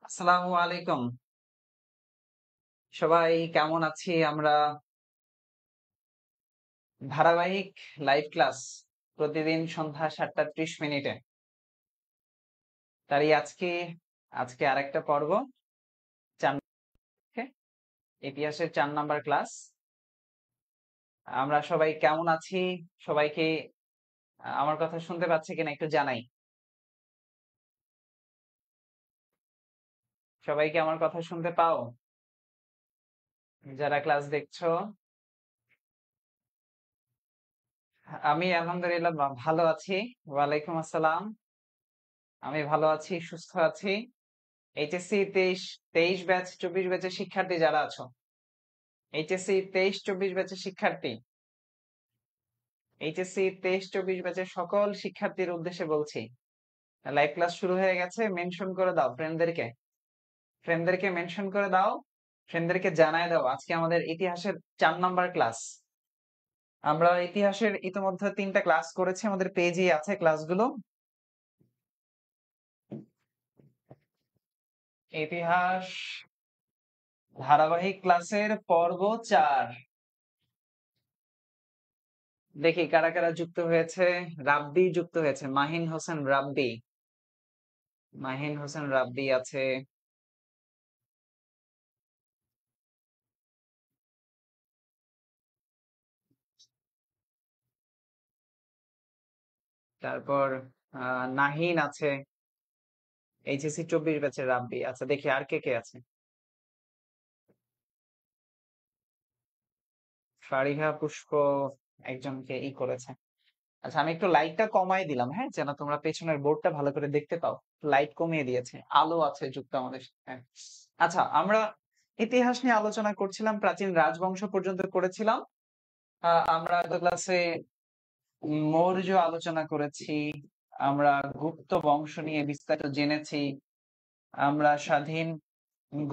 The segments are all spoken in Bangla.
আসসালামু আলাইকুম। সবাই কেমন আছি আমরা? ধারাবাহিক লাইভ ক্লাস প্রতিদিন সন্ধ্যা ৭টা ৩০ মিনিটে। তারই আজকে আরেকটা পর্ব, ৪ ইতিহাসের ৪ নাম্বার ক্লাস। আমরা সবাই কেমন আছি? সবাইকে আমার কথা শুনতে পাচ্ছে কিনা একটু জানাই। সবাইকে আমার কথা শুনতে পাও? যারা ক্লাস দেখছো? আমি আলহামদুলিল্লাহ ভালো আছি। ওয়ালাইকুম আসসালাম। আমি ভালো আছি, সুস্থ আছি। এইচএসসি 23 ব্যাচ 24 ব্যাচের শিক্ষার্থী যারা আছো, এইচএসসি 23-24 ব্যাচের শিক্ষার্থী, এইচএসসি 23-24 ব্যাচের সকল শিক্ষার্থীর উদ্দেশ্যে বলছি, লাইভ ক্লাস শুরু হয়ে গেছে। মেনশন করে দাও ফ্রেন্ডদেরকে, মেনশন করে দাও, ফ্রেন্ডদেরকে জানায় দাও আজকে আমাদের ইতিহাসের 4 নাম্বার ক্লাস। আমরা ইতিহাসের ইতিমধ্যে 3টা ক্লাস করেছি, আমাদের পেজেই আছে ক্লাসগুলো। ইতিহাস ধারাবাহিক ক্লাসের পর্ব 4। দেখি কারা কারা যুক্ত হয়েছে। রাব্বি যুক্ত হয়েছে, মাহিন হোসেন রাব্বি। মাহিন হোসেন রাব্বি আছে। তারপর নাহিন আছে, এইচএসসি 24 ব্যাচের রাব্বি। আচ্ছা দেখি আর কে কে আছে। ফারিহা পুষ্প একজনকে করেছে। আচ্ছা আমি একটু লাইটটা কমাই দিলাম, হ্যাঁ, যেন তোমরা পেছনের বোর্ডটা ভালো করে দেখতে পাও। লাইট কমিয়ে দিয়েছে, আলো আছে যুক্ত আমাদের সাথে। আচ্ছা আমরা ইতিহাস নিয়ে আলোচনা করছিলাম, প্রাচীন রাজবংশ পর্যন্ত করেছিলাম। আমরা গত ক্লাসে মৌর্য আলোচনা করেছি, আমরা গুপ্ত বংশ নিয়ে বিস্তারিত জেনেছি, আমরা স্বাধীন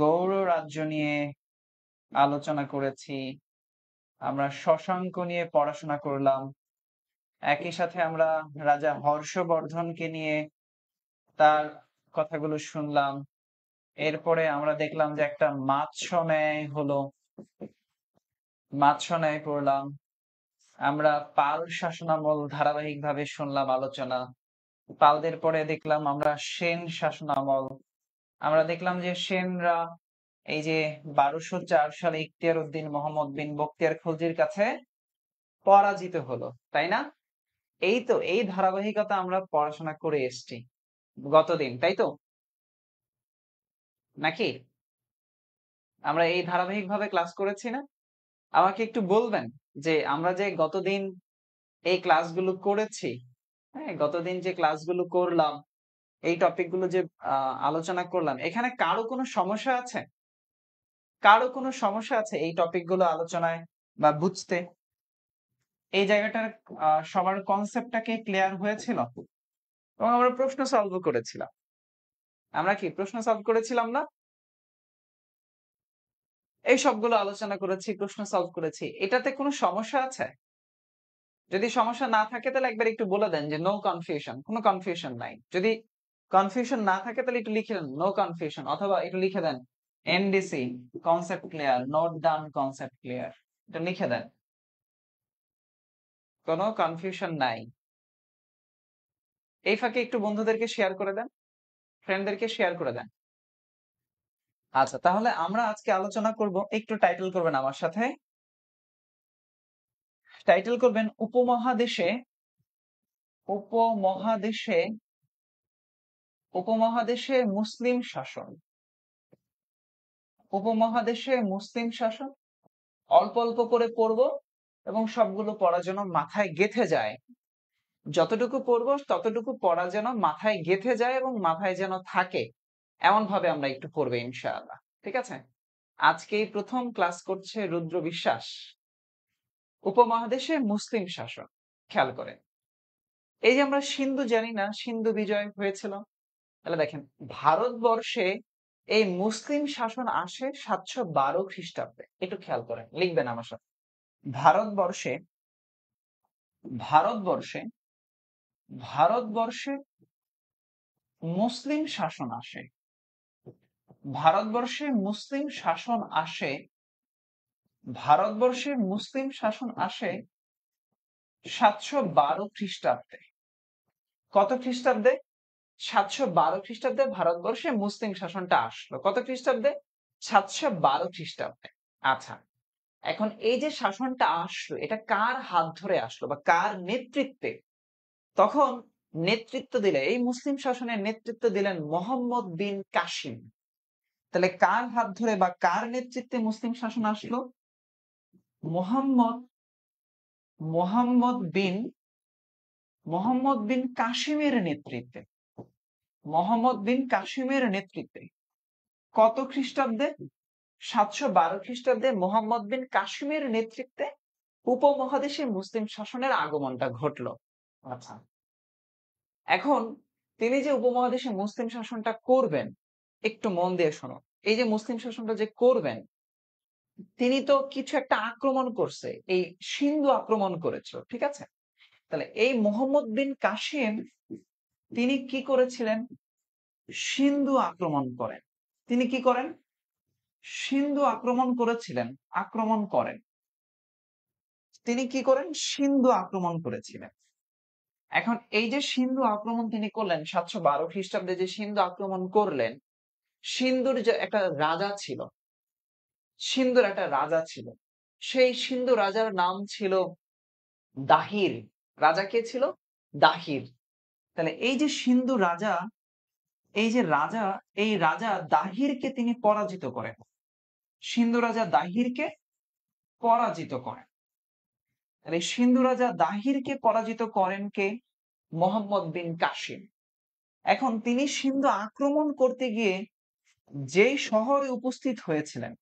গৌড় রাজ্য নিয়ে আলোচনা করেছি, আমরা শশাঙ্ক নিয়ে পড়াশোনা করলাম। একই সাথে আমরা রাজা হর্ষবর্ধনকে নিয়ে তার কথাগুলো শুনলাম। এরপরে আমরা দেখলাম যে একটা মাৎস্য ন্যায় হলো, মাৎস্য ন্যায় পড়লাম। আমরা পাল শাসনামল ধারাবাহিকভাবে শুনলাম আলোচনা। পালদের পরে দেখলাম আমরা সেন শাসনামল। আমরা দেখলাম যে সেনরা এই যে 1204 সালে ইখতিয়ার উদ্দিন মোহাম্মদ বিন বখতিয়ার খলজির কাছে পরাজিত হলো, তাই না? এই তো এই ধারাবাহিকতা আমরা পড়াশোনা করে এসেছি গতদিন, তাই তো নাকি? আমরা এই ধারাবাহিক ভাবে ক্লাস করেছি না? আমাকে একটু বলবেন যে আমরা যে গতদিন এই ক্লাসগুলো করেছি, হ্যাঁ, গতদিন যে ক্লাসগুলো করলাম, এই টপিকগুলো যে আলোচনা করলাম, এখানে কারো কোনো সমস্যা আছে? কারো কোনো সমস্যা আছে এই টপিকগুলো আলোচনায় বা বুঝতে? এই জায়গাটার সবার কনসেপ্টটাকে ক্লিয়ার হয়েছিল? এবং আমরা প্রশ্ন সলভ করেছিলাম। আমরা কি প্রশ্ন সলভ করেছিলাম না? এই সবগুলো আলোচনা করেছি, প্রশ্ন সলভ করেছি। এটাতে কোনো সমস্যা আছে? যদি সমস্যা না থাকে তাহলে একবার একটু বলে দেন যে নো কনফিউশন, কোনো কনফিউশন নাই। যদি কনফিউশন না থাকে তাহলে একটু লিখে দেন নো কনফিউশন, অথবা একটু লিখে দেন NDC, concept clear, note down, concept clear. এটা লিখে দেন, কোনো কনফিউশন নাই। এই ফাঁকে একটু বন্ধুদেরকে শেয়ার করে দেন, ফ্রেন্ডদেরকে শেয়ার করে দেন। আচ্ছা তাহলে আমরা আজকে আলোচনা করব, একটু টাইটেল করবেন আমার সাথে। টাইটেল করবেন উপমহাদেশে, উপমহাদেশে, উপমহাদেশে মুসলিম শাসন। উপমহাদেশে মুসলিম শাসন। অল্প অল্প করে পড়বো এবং সবগুলো পড়া যেন মাথায় গেঁথে যায়। যতটুকু পড়বো ততটুকু পড়া যেন মাথায় গেঁথে যায় এবং মাথায় যেন থাকে, এমন ভাবে আমরা একটু পড়বো ইনশাআল্লাহ। ঠিক আছে? আজকেই প্রথম ক্লাস করছে রুদ্র বিশ্বাস। উপমহাদেশে মুসলিম শাসন, খেয়াল করেন। এই যে আমরা সিন্ধু জানি না, সিন্ধু বিজয় হয়েছিল, তাহলে দেখেন ভারতবর্ষে এই মুসলিম শাসন আসে 712 খ্রিস্টাব্দে। একটু খেয়াল করেন, লিখবেন আমার সাথে। ভারতবর্ষে, ভারতবর্ষে, ভারতবর্ষে মুসলিম শাসন আসে ভারতবর্ষে মুসলিম শাসন আসে, ভারতবর্ষে মুসলিম শাসন আসে 712 খ্রিস্টাব্দে। কত খ্রিস্টাব্দে? 712 খ্রিস্টাব্দে ভারতবর্ষে মুসলিম শাসনটা আসলো। কত খ্রিস্টাব্দে? 712 খ্রিস্টাব্দে। আচ্ছা, এখন এই যে শাসনটা আসলো এটা কার হাত ধরে আসলো বা কার নেতৃত্বে? তখন নেতৃত্ব দিলে, এই মুসলিম শাসনের নেতৃত্ব দিলেন মোহাম্মদ বিন কাসিম। তাহলে কার হাত ধরে বা কার নেতৃত্বে মুসলিম শাসন আসলো? মোহাম্মদ মোহাম্মদ বিন মোহাম্মদ বিন কাসিমের নেতৃত্বে, মোহাম্মদ বিন কাসিমের নেতৃত্বে। কত খ্রিস্টাব্দে? 712 খ্রিস্টাব্দে মোহাম্মদ বিন কাসিমের নেতৃত্বে উপমহাদেশে মুসলিম শাসনের আগমনটা ঘটলো। আচ্ছা, এখন তিনি যে উপমহাদেশে মুসলিম শাসনটা করবেন, একটু মন দিয়ে শোনো। এই যে মুসলিম শাসনটা যে করবেন, তিনি তো কিছু একটা আক্রমণ করছে, এই সিন্ধু আক্রমণ করেছিল, ঠিক আছে? তাহলে এই মোহাম্মদ বিন কাসিম তিনি কি করেছিলেন? সিন্ধু আক্রমণ করেন। তিনি কি করেন? সিন্ধু আক্রমণ করেছিলেন, আক্রমণ করেন। তিনি কি করেন? সিন্ধু আক্রমণ করেছিলেন। এখন এই যে সিন্ধু আক্রমণ তিনি করলেন 712 খ্রিস্টাব্দে, যে সিন্ধু আক্রমণ করলেন, সিন্ধুর যে একটা রাজা ছিল, সিন্ধুর একটা রাজা ছিল, সেই সিন্ধু রাজার নাম ছিল দাহির। রাজা কে ছিল? দাহির। তাহলে এই যে সিন্ধু রাজা, এই যে রাজা, এই রাজা দাহিরকে তিনি পরাজিত করেন। সিন্ধু রাজা দাহিরকে পরাজিত করেন। তাহলে সিন্ধু রাজা দাহিরকে পরাজিত করেন কে? মোহাম্মদ বিন কাসিম। এখন তিনি সিন্ধু আক্রমণ করতে গিয়ে যেই শহরে উপস্থিত হয়েছিলেন,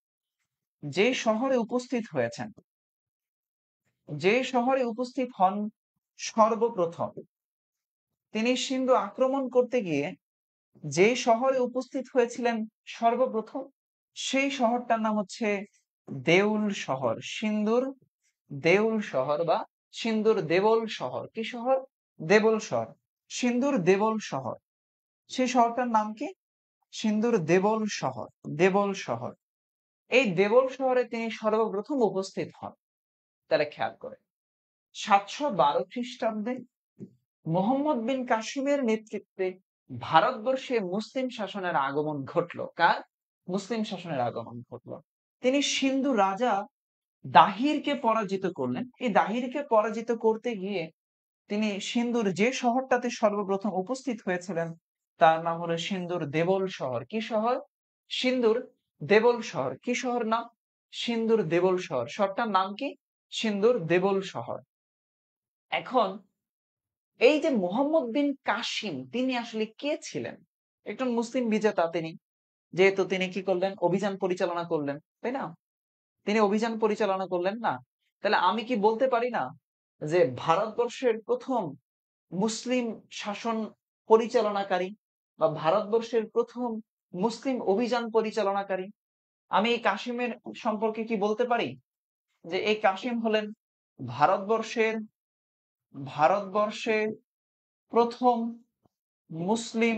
যে শহরে উপস্থিত হয়েছেন, যে শহরে উপস্থিত হন সর্বপ্রথম, তিনি সিন্ধু আক্রমণ করতে গিয়ে যে শহরে উপস্থিত হয়েছিলেন সর্বপ্রথম, সেই শহরটার নাম হচ্ছে দেউল শহর। সিন্ধুর দেউল শহর বা সিন্ধুর দেবল শহর। কি শহর? দেবল শহর। সিন্ধুর দেবল শহর। সেই শহরটার নাম কি? সিন্ধুর দেবল শহর। দেবল শহর। এই দেবল শহরে তিনি সর্বপ্রথম উপস্থিত হন। তাহলে খেয়াল করে, 712 খ্রিস্টাব্দে মোহাম্মদ বিন কাসিমের নেতৃত্বে ভারতবর্ষে মুসলিম শাসনের আগমন ঘটলো। কার? মুসলিম শাসনের আগমন ঘটলো। তিনি সিন্ধু রাজা দাহিরকে পরাজিত করলেন। এই দাহিরকে পরাজিত করতে গিয়ে তিনি সিন্ধুর যে শহরটাতে সর্বপ্রথম উপস্থিত হয়েছিলেন তার নাম হলো সিন্ধুর দেবল শহর। কি শহর? সিন্ধুর দেবল শহর। কি শহর নাম? সিন্ধুর দেবল শহর। শহরটার নাম কি? সিন্ধুর দেবল শহর। এখন এই যে মোহাম্মদ বিন কাসিম, তিনি আসলে কে ছিলেন? একজন মুসলিম বিজেতা তিনি। যেহেতু তিনি কি করলেন? অভিযান পরিচালনা করলেন, তাই না? তিনি অভিযান পরিচালনা করলেন না? তাহলে আমি কি বলতে পারি না যে ভারতবর্ষের প্রথম মুসলিম শাসন পরিচালনাকারী বা ভারতবর্ষের প্রথম মুসলিম অভিযান পরিচালনাকারী, আমি এই কাসিমের সম্পর্কে কি বলতে পারি যে এই কাসিম হলেন ভারতবর্ষের ভারতবর্ষের প্রথম মুসলিম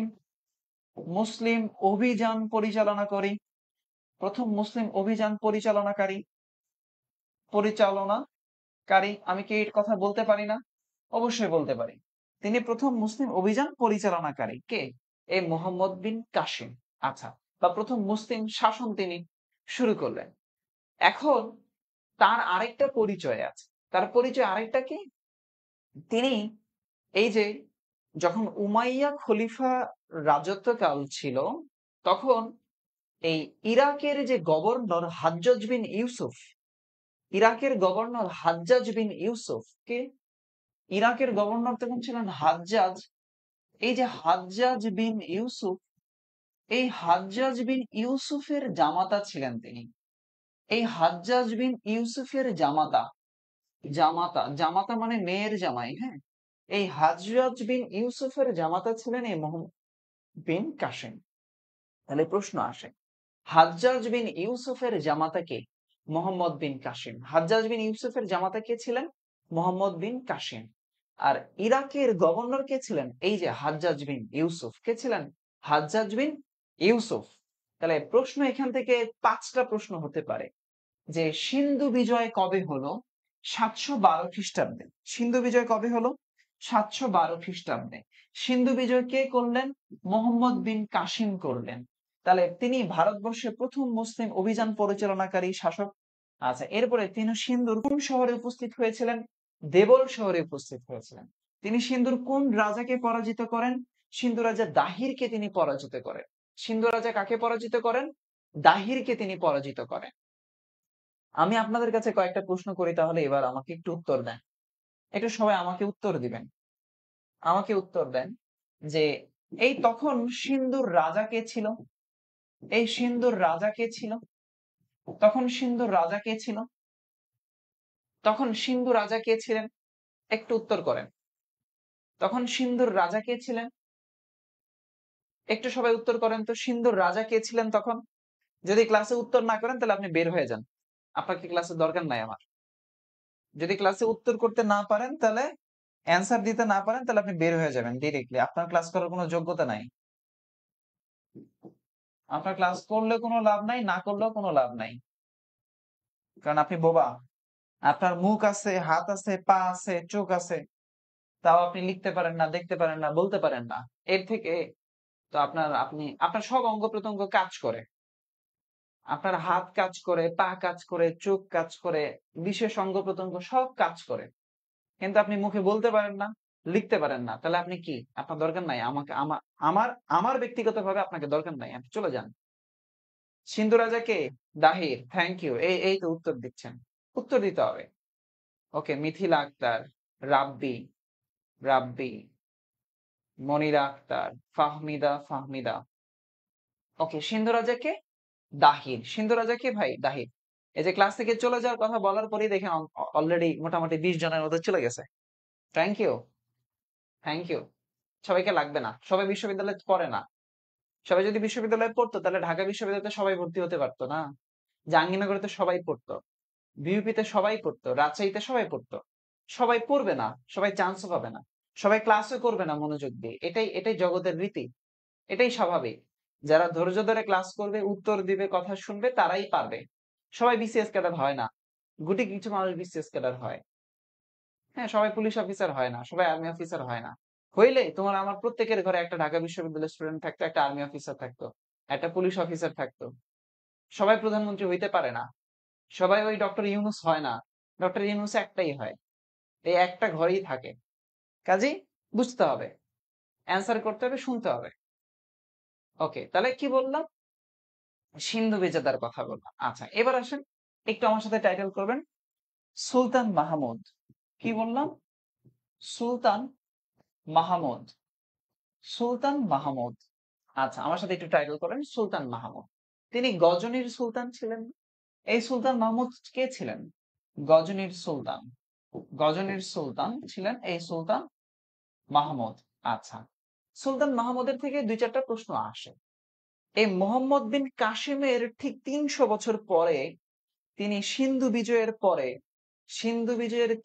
মুসলিম অভিযান পরিচালনাকারী, প্রথম মুসলিম অভিযান পরিচালনাকারী। আমি কি এর কথা বলতে পারি না? অবশ্যই বলতে পারি। তিনি প্রথম মুসলিম অভিযান পরিচালনাকারী কে? এই মোহাম্মদ বিন কাসিম। আচ্ছা, বা প্রথম মুসলিম শাসন তিনি শুরু করলেন। এখন তার আরেকটা পরিচয় আছে। তার পরিচয় আরেকটা কি? তিনি এই যে যখন উমাইয়া খলিফা রাজত্বকাল ছিল, তখন এই ইরাকের যে গভর্নর হাজ্জাজ বিন ইউসুফ, ইরাকের গভর্নর হাজ্জাজ বিন ইউসুফ কে? ইরাকের গভর্নর তখন ছিলেন হাজ্জাজ। এই যে হাজ্জাজ বিন ইউসুফ, এই হাজ্জাজ বিন ইউসুফের জামাতা ছিলেন তিনি। এই হাজ্জাজ বিন ইউসুফের জামাতা, জামাতা জামাতা মানে মেয়ের জামাই, হ্যাঁ, এই হাজ্জাজ বিন ইউসুফের জামাতা ছিলেন এই মোহাম্মদ বিন কাসিম। তাহলে প্রশ্ন আসে, হাজ্জাজ বিন ইউসুফের জামাতা কে? মোহাম্মদ বিন কাসিম। হাজ্জাজ বিন ইউসুফের জামাতা কে ছিলেন? মোহাম্মদ বিন কাসিম। আর ইরাকের গভর্নর কে ছিলেন? এই যে হাজ্জাজ বিন ইউসুফ। কে ছিলেন? হাজ্জাজ বিন ইউসুফ। তাহলে প্রশ্ন এখান থেকে 5টা প্রশ্ন হতে পারে যে সিন্ধু বিজয় কবে হলো? 712 খ্রিস্টাব্দে। সিন্ধু বিজয় কবে হলো? 712 খ্রিস্টাব্দে। সিন্ধু বিজয় কে করলেন? মোহাম্মদ বিন কাসিম করলেন। তাহলে তিনি ভারতবর্ষের প্রথম মুসলিম অভিযান পরিচালনাকারী শাসক। আচ্ছা, এরপরে তিনি সিন্ধুর কোন শহরে উপস্থিত হয়েছিলেন? দেবল শহরে উপস্থিত হয়েছিলেন। তিনি সিন্ধুর কোন রাজাকে পরাজিত করেন? সিন্ধু রাজা দাহিরকে তিনি পরাজিত করেন। সিন্ধু রাজা কাকে পরাজিত করেন? দাহিরকে তিনি পরাজিত করেন। আমি আপনাদের কাছে কয়েকটা প্রশ্ন করি, তাহলে এবার আমাকে একটু উত্তর দেন। একটু সবাই আমাকে উত্তর দিবেন। আমাকে উত্তর দেন যে এই তখন সিন্ধুর রাজা কে ছিল? এই সিন্ধুর রাজা কে ছিল? তখন সিন্ধুর রাজা কে ছিল? তখন সিন্ধু রাজা কে ছিলেন? একটু উত্তর করেন। তখন সিন্ধুর রাজা কে ছিলেন? একটু সবাই উত্তর করেন তো, সিন্ধুর রাজা কে ছিলেন তখন? যদি ক্লাসে উত্তর না করেন তাহলে আপনি বের হয়ে যান। আপনাকে ক্লাসে দরকার নাই আমার। যদি ক্লাসে উত্তর করতে না পারেন, তাহলে অ্যান্সার দিতে না পারেন, তাহলে আপনি বের হয়ে যাবেন ডিরেক্টলি। আপনার ক্লাস করার কোনো যোগ্যতা নাই। আপনার ক্লাস করলে কোনো লাভ নাই, না করলেও কোনো লাভ নাই। কারণ আপনি বোবা। আপনার মুখ আছে, হাত আছে, পা আছে, চোখ আছে, তাও আপনি লিখতে পারেন না, দেখতে পারেন না, বলতে পারেন না। এর থেকে তো আপনার সব অঙ্গ প্রত্যঙ্গ কাজ করে। আপনার হাত কাজ করে, পা কাজ করে, চোখ কাজ করে, বিশেষ অঙ্গ প্রত্যঙ্গ সব কাজ করে। কিন্তু আপনি মুখে বলতে পারেন না, লিখতে পারেন না। তাহলে আপনি কি? আপনার দরকার নাই আমাকে। আমার আমার ব্যক্তিগতভাবে আপনাকে দরকার নাই। আপনি চলে যান। সিন্ধু রাজা কে? দাহির। Thank you. এই তো উত্তর দিচ্ছেন। উত্তর দিতে হবে। ওকে, মিথিলা আক্তার, রাব্বি, রাব্বি, মনিরা আক্তার, ফাহমিদা। ওকে, সিন্ধু রাজা কে? দাহির। সিন্ধু রাজা কে ভাই? দাহির। এই যে ক্লাস থেকে চলে যাওয়ার কথা বলার পরেই দেখেন অলরেডি মোটামুটি 20 জনের মতো চলে গেছে। Thank you, thank you. সবাইকে লাগবে না, সবাই বিশ্ববিদ্যালয়ে পড়ে না। সবাই যদি বিশ্ববিদ্যালয়ে পড়তো তাহলে ঢাকা বিশ্ববিদ্যালয়তে সবাই ভর্তি হতে পারতো না। জাহাঙ্গীরনগরে তো সবাই পড়তো, বিউপিতে সবাই পড়তো, রাজশাহীতে সবাই পড়তো। সবাই পড়বে না, সবাই চান্সও পাবে না, সবাই ক্লাসও করবে না মনোযোগ দিয়ে। এটাই জগতের রীতি, এটাই স্বাভাবিক। যারা ধৈর্য ধরে ক্লাস করবে, উত্তর দিবে, কথা শুনবে, তারাই পারবে। সবাই বিসিএস ক্যাডার হয় না, গুটি কিছু মানুষ বিসিএস ক্যাডার হয়। হ্যাঁ, সবাই পুলিশ অফিসার হয় না, সবাই আর্মি অফিসার হয় না। হইলে তোমার আমার প্রত্যেকের ঘরে একটা ঢাকা বিশ্ববিদ্যালয়ের স্টুডেন্ট থাকতো, একটা আর্মি অফিসার থাকতো, একটা পুলিশ অফিসার থাকতো। সবাই প্রধানমন্ত্রী হইতে পারে না, সবাই ওই ডক্টর ইউনূস হয় না। ডক্টর ইউনূস একটাই হয়, এই একটা ঘরেই থাকে। কাজেই বুঝতে হবে, অ্যান্সার করতে হবে, শুনতে হবে। ওকে, তাহলে কি বললাম? সিন্ধু বিজেতার কথা বললাম। আচ্ছা, এবার আসেন, একটু আমার সাথে টাইটেল করবেন। সুলতান মাহমুদ। কি বললাম? সুলতান মাহমুদ। সুলতান মাহমুদ। আচ্ছা, আমার সাথে একটু টাইটেল করেন। সুলতান মাহমুদ। তিনি গজনির সুলতান ছিলেন। এই সুলতান মাহমুদ কে ছিলেন? গজনির সুলতান। গজনির সুলতান ছিলেন এই সুলতান মাহমুদ। আচ্ছা, সুলতান মাহমুদের থেকে 2-4টা প্রশ্ন আসে। এই মোহাম্মদ বিন কাসিমের ঠিক 300 বছর পরে, তিনি সিন্ধু বিজয়ের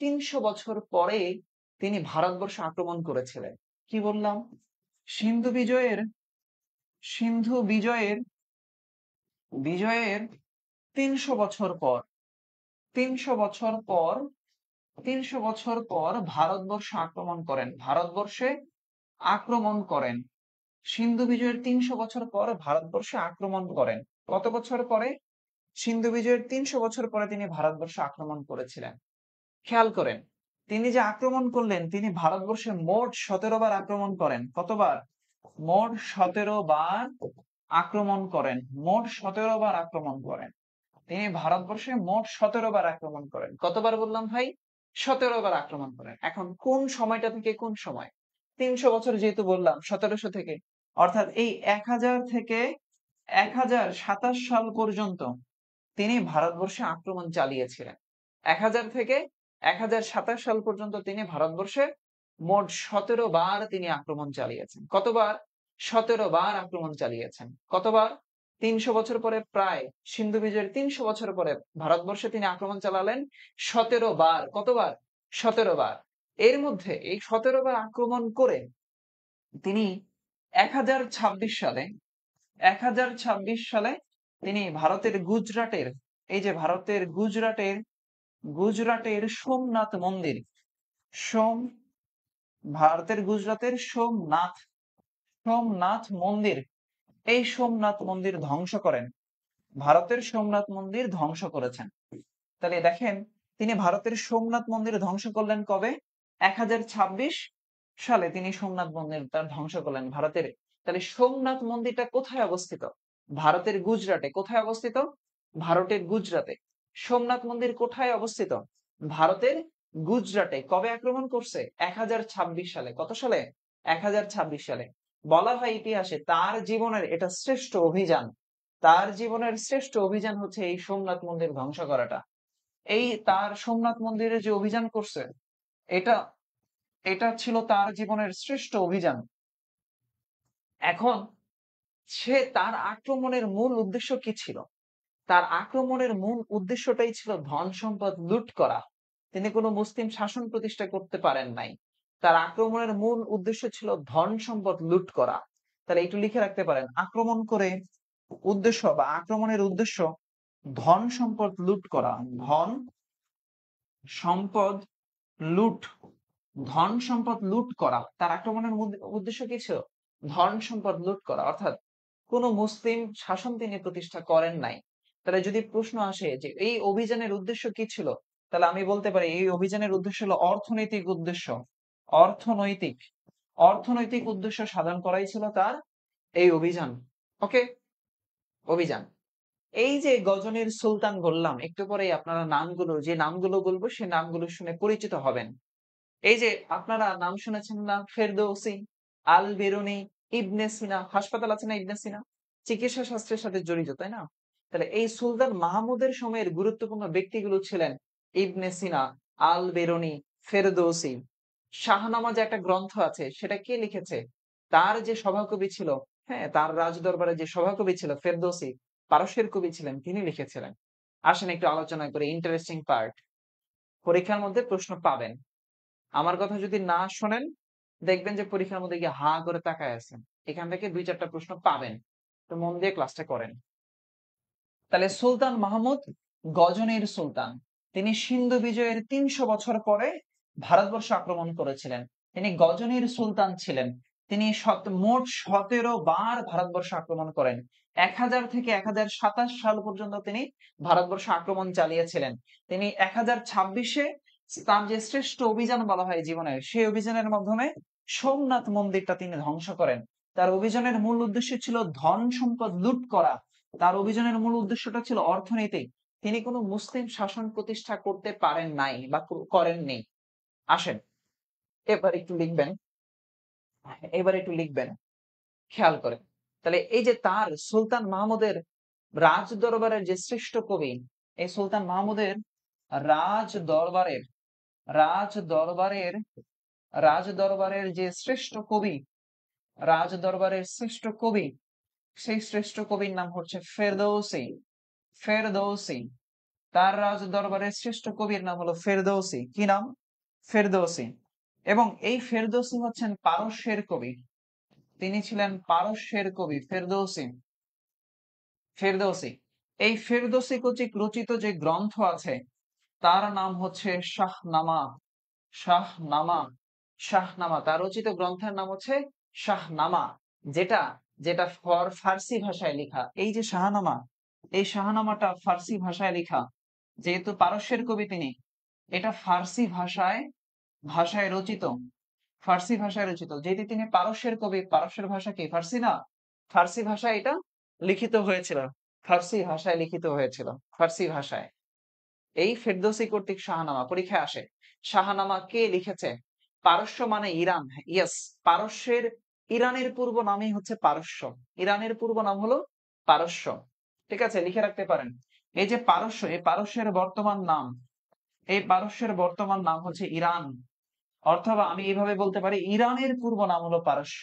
300 বছর পরে তিনি ভারতবর্ষ আক্রমণ করেছিলেন। কি বললাম? সিন্ধু বিজয়ের সিন্ধু বিজয়ের বিজয়ের 300 বছর পর, 300 বছর পর 300 বছর পর ভারতবর্ষ আক্রমণ করেন। ভারতবর্ষে আক্রমণ করেন। সিন্ধু বিজয়ের 300 বছর পর ভারতবর্ষে আক্রমণ করেন। কত বছর পরে? সিন্ধু বিজয়ের 300 বছর পরে তিনি ভারতবর্ষে আক্রমণ করেছিলেন। খেয়াল করেন, তিনি যে আক্রমণ করলেন, তিনি ভারতবর্ষে মোট 17 বার আক্রমণ করেন। কতবার? মোট 17 বার আক্রমণ করেন। মোট 17 বার আক্রমণ করেন। তিনি ভারতবর্ষে মোট 17 বার আক্রমণ করেন। কতবার বললাম ভাই? 17 বার আক্রমণ করেন। এখন কোন সময়টা থেকে কোন সময়? 300 বছর যেহেতু বললাম, 1700 থেকে, অর্থাৎ এই 1000 থেকে 1027 সাল পর্যন্ত তিনি ভারতবর্ষে আক্রমণ চালিয়েছিলেন। 1000 থেকে 1027 সাল পর্যন্ত তিনি ভারতবর্ষে মোট 17 বার তিনি আক্রমণ চালিয়েছেন। কতবার? 17 বার আক্রমণ চালিয়েছেন। কতবার? 300 বছর পরে, প্রায় সিন্ধু বিজয়ের 300 বছর পরে ভারতবর্ষে তিনি আক্রমণ চালালেন 17 বার। কতবার? 17 বার। এর মধ্যে এই 17 বার আক্রমণ করে তিনি 1026 সালে 1026 সালে তিনি ভারতের গুজরাটের, এই যে ভারতের গুজরাটের সোমনাথ মন্দির, সোম ভারতের গুজরাটের সোমনাথ মন্দির, এই সোমনাথ মন্দির ধ্বংস করেন। ভারতের সোমনাথ মন্দির ধ্বংস করেছেন। তাহলে দেখেন তিনি ভারতের সোমনাথ মন্দির ধ্বংস করলেন কবে? 1026 সালে তিনি সোমনাথ মন্দির তার ধ্বংস করলেন ভারতের। তাহলে সোমনাথ মন্দিরটা কোথায় অবস্থিত? ভারতের গুজরাটে। কোথায় অবস্থিত? ভারতের গুজরাটে। সোমনাথ মন্দির কোথায় অবস্থিত? ভারতের গুজরাটে। কবে আক্রমণ করছে? 1026 সালে। কত সালে? 1026 সালে। বলা হয় ইতিহাসে তার জীবনের এটা শ্রেষ্ঠ অভিযান। তার জীবনের শ্রেষ্ঠ অভিযান হচ্ছে এই সোমনাথ মন্দির ধ্বংস করাটা। এই তার সোমনাথ মন্দিরে যে অভিযান করছে, এটা এটা ছিল তার জীবনের শ্রেষ্ঠ অভিযান। এখন সে তার আক্রমণের মূল উদ্দেশ্য কি ছিল? তার আক্রমণের মূল উদ্দেশ্যটাই ছিল ধন সম্পদ লুট করা। তিনি কোনো মুসলিম শাসন প্রতিষ্ঠা করতে পারেন নাই। তার আক্রমণের মূল উদ্দেশ্য ছিল ধন সম্পদ লুট করা। তাহলে একটু লিখে রাখতে পারেন, আক্রমণ করে উদ্দেশ্য বা আক্রমণের উদ্দেশ্য ধন সম্পদ লুট করা। ধন সম্পদ লুট, ধন সম্পদ লুট করা। তার আক্রমণের উদ্দেশ্য কি ছিল? ধন সম্পদ লুট করা। অর্থাৎ কোন মুসলিম শাসন তিনি প্রতিষ্ঠা করেন নাই। তাহলে যদি প্রশ্ন আসে যে এই অভিযানের উদ্দেশ্য কি ছিল, তাহলে আমি বলতে পারি এই অভিযানের উদ্দেশ্য হলো অর্থনৈতিক উদ্দেশ্য। অর্থনৈতিক অর্থনৈতিক উদ্দেশ্য সাধন করাই ছিল তার এই অভিযান। ওকে, অভিযান। এই যে গজনীর সুলতান বললাম, একটু পরেই আপনারা যে নামগুলো বলবো সে নামগুলো শুনে পরিচিত হবেন। এই যে আপনারা নাম শুনেছেন না, ফেরদৌসি, আল বেরুনি, ইবনে সিনা। হাসপাতাল আছে না ইবনে সিনা? চিকিৎসা শাস্ত্রের সাথে জড়িত, তাই না? তাহলে এই সুলতান মাহমুদের সময়ের গুরুত্বপূর্ণ ব্যক্তিগুলো ছিলেন ইবনে সিনা, আল বেরুনি, ফেরদৌসি। শাহনামা যে একটা গ্রন্থ আছে সেটা কে লিখেছে? তার যে সভাকবি ছিল, হ্যাঁ, তার রাজদরবারে যে সভাকবি ছিল ফেরদৌসি, পারস্যের কবি ছিলেন, তিনি লিখেছিলেন। আসেন একটু আলোচনা করি, ইন্টারেস্টিং পার্ট। পরীক্ষার মধ্যে প্রশ্ন পাবেন। আমার কথা যদি না শোনেন, দেখবেন যে পরীক্ষার মধ্যে গিয়ে হা করে তাকায় আছেন। এখান থেকে 2-4টা প্রশ্ন পাবেন। তো মন দিয়ে ক্লাসটা করেন। তাহলে সুলতান মাহমুদ গজনীর সুলতান, তিনি সিন্ধু বিজয়ের 300 বছর পরে ভারতবর্ষ আক্রমণ করেছিলেন। তিনি গজনীর সুলতান ছিলেন। তিনি মোট 17 বার ভারতবর্ষ আক্রমণ করেন। 1000 থেকে 1027 সাল পর্যন্ত তিনি ভারতবর্ষ আক্রমণ চালিয়েছিলেন। তিনি 1026-এ তার যে শ্রেষ্ঠ অভিযান বলা হয় জীবনের, সেই অভিযানের মাধ্যমে সোমনাথ মন্দিরটা তিনি ধ্বংস করেন। তার অভিযানের মূল উদ্দেশ্য ছিল ধন সম্পদ লুট করা। তার অভিযানের মূল উদ্দেশ্যটা ছিল অর্থনৈতিক। তিনি কোনো মুসলিম শাসন প্রতিষ্ঠা করতে পারেন নাই বা করেননি। আসেন এবার একটু লিখবেন, এবার একটু লিখবেন খেয়াল করে। তাহলে এই যে তার সুলতান মাহমুদের রাজ দরবারের যে শ্রেষ্ঠ কবি, এই সুলতান মাহমুদের রাজ দরবারের রাজ দরবারের রাজ দরবারের যে শ্রেষ্ঠ কবি, রাজ দরবারের শ্রেষ্ঠ কবি, সেই শ্রেষ্ঠ কবির নাম হচ্ছে ফেরদৌসি। ফেরদৌসি, তার রাজ দরবারের শ্রেষ্ঠ কবির নাম হলো ফেরদৌসি। কি নাম? ফেরদৌসি। এবং এই ফেরদৌসি হচ্ছেন পারস্যের কবি। তিনি ছিলেন পারস্যের কবি ফেরদৌসি। ফেরদৌসি, এই ফেরদৌসি কর্তৃক রচিত যে গ্রন্থ আছে তার নাম হচ্ছে শাহনামা। শাহনামা, শাহনামা। তার রচিত গ্রন্থের নাম হচ্ছে শাহনামা, যেটা যেটা ফার্সি ভাষায় লেখা। এই যে শাহনামা, এই শাহনামাটা ফার্সি ভাষায় লেখা। যেহেতু পারস্যের কবি তিনি, এটা ফার্সি ভাষায় রচিত। ফার্সি ভাষায় রচিত। যেহেতু তিনি পারস্যের কবি, পারস্যের ভাষা কি? ফার্সি না? ফার্সি ভাষায় এটা লিখিত হয়েছিল। ফার্সি ভাষায় লিখিত হয়েছিল, ফার্সি ভাষায়। এই ফেরদৌসি কর্তৃক শাহনামা পরীক্ষায় আসে। শাহনামা কে লিখেছে? পারস্য মানে ইরান। ইয়েস, পারস্যের, ইরানের পূর্ব নামই হচ্ছে পারস্য। ইরানের পূর্ব নাম হলো পারস্য। ঠিক আছে, লিখে রাখতে পারেন। এই যে পারস্য, এই পারস্যের বর্তমান নাম, এই পারস্যের বর্তমান নাম হচ্ছে ইরান। অথবা আমি এইভাবে বলতে পারি, ইরানের পূর্ব নাম হলো পারস্য।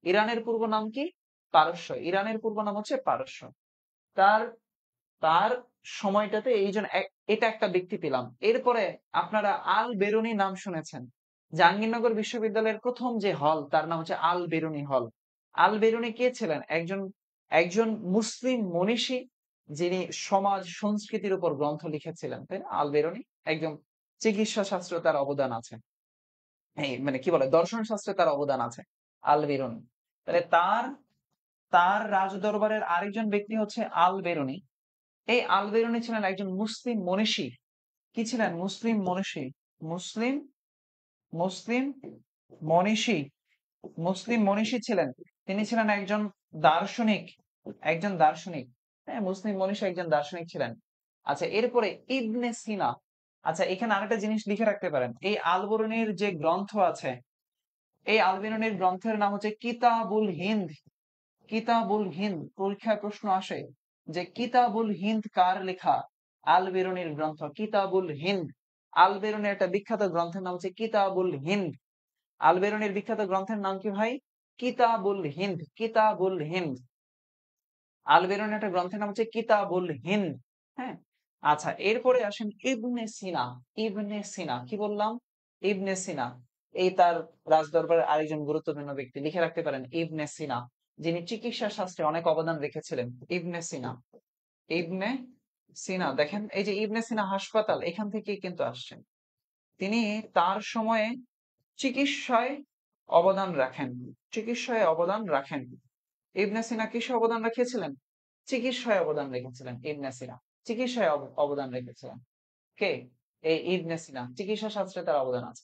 ইরানের পূর্ব নাম কি? পারস্য। ইরানের পূর্ব নাম হচ্ছে পারস্য। তার তার সময়টাতে এই জন্য এটা একটা ব্যক্তি পেলাম। এরপরে আপনারা আল বেরুনি নাম শুনেছেন। জাহাঙ্গীরনগর বিশ্ববিদ্যালয়ের প্রথম যে হল, তার নাম হচ্ছে আল বেরুনি হল। আল বেরুনি কে ছিলেন? একজন একজন মুসলিম মনীষী যিনি সমাজ সংস্কৃতির উপর গ্রন্থ লিখেছিলেন, তাই না? আল বেরুনি। একজন চিকিৎসা শাস্ত্র তার অবদান আছে, এই মানে কি বলে, দর্শন শাস্ত্রে তার অবদান আছে আল বেরুনি। তাহলে তার তার রাজদরবারের আরেকজন ব্যক্তি হচ্ছে আল বেরুনি। এই আল বেরুনি ছিলেন একজন মুসলিম মনীষী। কি ছিলেন? মুসলিম মনীষী। মুসলিম মুসলিম মনীষী মুসলিম মনীষী ছিলেন। তিনি ছিলেন একজন দার্শনিক। একজন দার্শনিক। হ্যাঁ, মুসলিম মনীষী একজন দার্শনিক ছিলেন। আচ্ছা, এরপরে ইবনে সিনা। আচ্ছা, এখানে আরেকটা জিনিস লিখে রাখতে পারেন, এই আল বেরুনির যে গ্রন্থ আছে, এই আল বেরুনির গ্রন্থের নাম হচ্ছে কিতাবুল হিন্দ। কিতাবুল হিন্দ। পরীক্ষায় প্রশ্ন আসে যে কিতাবুল হিন্দ কার লেখা? আল বেরুনির গ্রন্থ কিতাবুল হিন্দ। আল বেরুনির একটা বিখ্যাত গ্রন্থের নাম হচ্ছে কিতাবুল হিন্দ। আল বেরুনির বিখ্যাত গ্রন্থের নাম কি ভাই? কিতাবুল হিন্দ। কিতাবুল হিন্দ। আল বেরুনির একটা গ্রন্থের নাম হচ্ছে কিতাবুল হিন্দ। হ্যাঁ। আচ্ছা, এরপরে আসেন ইবনে সিনা। ইবনে সিনা, কি বললাম? ইবনে সিনা। এই তার রাজদরবারের আরেকজন গুরুত্বপূর্ণ ব্যক্তি, লিখে রাখতে পারেন ইবনে সিনা, যিনি চিকিৎসা শাস্ত্রে অনেক অবদান রেখেছিলেন। ইবনে সিনা। ইবনে সিনা, দেখেন এই যে ইবনে সিনা হাসপাতাল, এখান থেকেই কিন্তু আসছেন। তিনি তার সময়ে চিকিৎসায় অবদান রাখেন। চিকিৎসায় অবদান রাখেন। ইবনে সিনা কিসে অবদান রেখেছিলেন? চিকিৎসায় অবদান রেখেছিলেন ইবনে সিনা। চিকিৎসায় অবদান রেখেছিলেন কে? এই ইবনে সিনা। চিকিৎসা শাস্ত্রে তার অবদান আছে।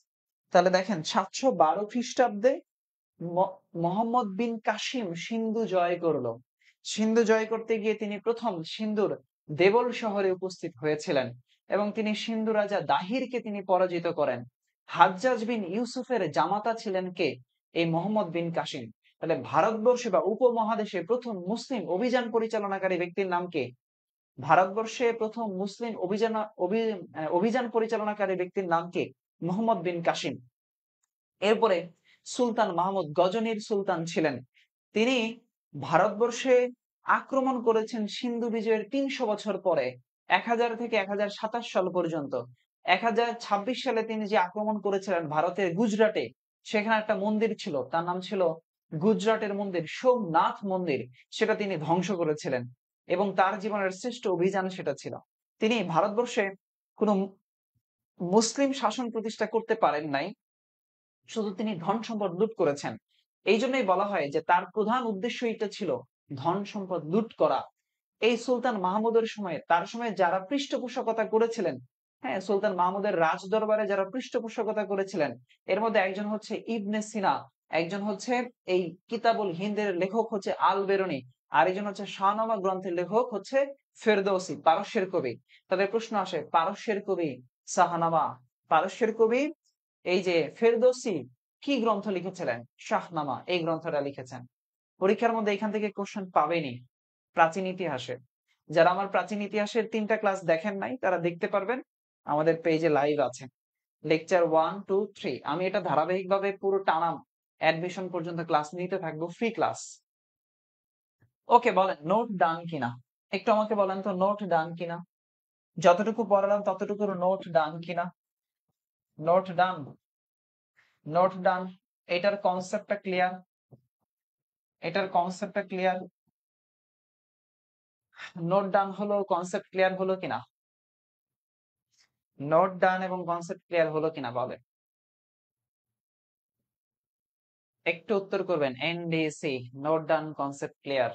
তাহলে দেখেন 712 খ্রিস্টাব্দে মোহাম্মদ বিন কাসিম সিন্ধু জয় করলো। সিন্ধু জয় করতে গিয়ে তিনি প্রথম সিন্ধুর দেবল শহরে উপস্থিত হয়েছিলেন এবং তিনি সিন্ধু রাজা দাহিরকে তিনি পরাজিত করেন। হাজ্জাজ বিন ইউসুফের জামাতা ছিলেন কে? এই মোহাম্মদ বিন কাসিম। তাহলে ভারতবর্ষে বা উপমহাদেশে প্রথম মুসলিম অভিযান পরিচালনাকারী ব্যক্তির নাম কে? ভারতবর্ষে প্রথম মুসলিম অভিযান পরিচালনাকারী ব্যক্তির নাম কে? মোহাম্মদ বিন কাসিম। এরপরে সুলতান মাহমুদ গজনীর সুলতান ছিলেন। তিনি ভারতবর্ষে আক্রমণ করেছেন সিন্ধু বিজয়ের 300 বছর পরে, 1000 থেকে 1027 সাল পর্যন্ত। 1026 সালে তিনি যে আক্রমণ করেছিলেন ভারতের গুজরাটে, সেখানে একটা মন্দির ছিল, তার নাম ছিল গুজরাটের মন্দির, সোমনাথ মন্দির। সেটা তিনি ধ্বংস করেছিলেন এবং তার জীবনের শ্রেষ্ঠ অভিযান সেটা ছিল। তিনি ভারতবর্ষে কোন মুসলিম শাসন প্রতিষ্ঠা করতে পারেন নাই, শুধু তিনি ধন সম্পদ লুট করেছেন। এই জন্যই বলা হয় যে তার প্রধান উদ্দেশ্য এটা ছিল, ধন সম্পদ লুট করা। এই সুলতান মাহমুদের সময়, তার সময় যারা পৃষ্ঠপোষকতা করেছিলেন, হ্যাঁ, সুলতান মাহমুদের রাজ দরবারে যারা পৃষ্ঠপোষকতা করেছিলেন, এর মধ্যে একজন হচ্ছে ইবনে সিনা, একজন হচ্ছে এই কিতাবুল হিন্দের লেখক হচ্ছে আল বেরুনি, আর একজন হচ্ছে শাহনামা গ্রন্থের লেখক হচ্ছে ফেরদৌসি, পারস্যের কবি। তাদের প্রশ্ন আসে, পারস্যের কবি শাহনামা, পারস্যের কবি এই যে ফেরদৌসি কি গ্রন্থ লিখেছিলেন? শাহনামা এই গ্রন্থটা লিখেছেন। পরীক্ষার মধ্যে এখান থেকে কোশ্চেন পাবেনি প্রাচীন ইতিহাসে। যারা আমার প্রাচীন ইতিহাসের 3টা ক্লাস দেখেন নাই তারা দেখতে পারবেন, আমাদের পেজে লাইভ আছে, লেকচার 1, 2, 3। আমি এটা ধারাবাহিকভাবে পুরো টানা অ্যাডমিশন পর্যন্ত ক্লাস নিতে থাকবো, ফ্রি ক্লাস। ওকে, বলেন নোট ডান কিনা? একটু আমাকে বলেন তো, নোট ডান কিনা? যতটুকু পড়ালাম ততটুকু নোট ডান কিনা? নোট ডান। নোট ডান। এটার কনসেপ্টটা ক্লিয়ার? এটার কনসেপ্টটা ক্লিয়ার? নোট ডান হলো, কনসেপ্ট ক্লিয়ার হলো কিনা? নোট ডান এবং কনসেপ্ট ক্লিয়ার হলো কিনা বলেন? একটু উত্তর করবেন। NDC, note done, concept clear.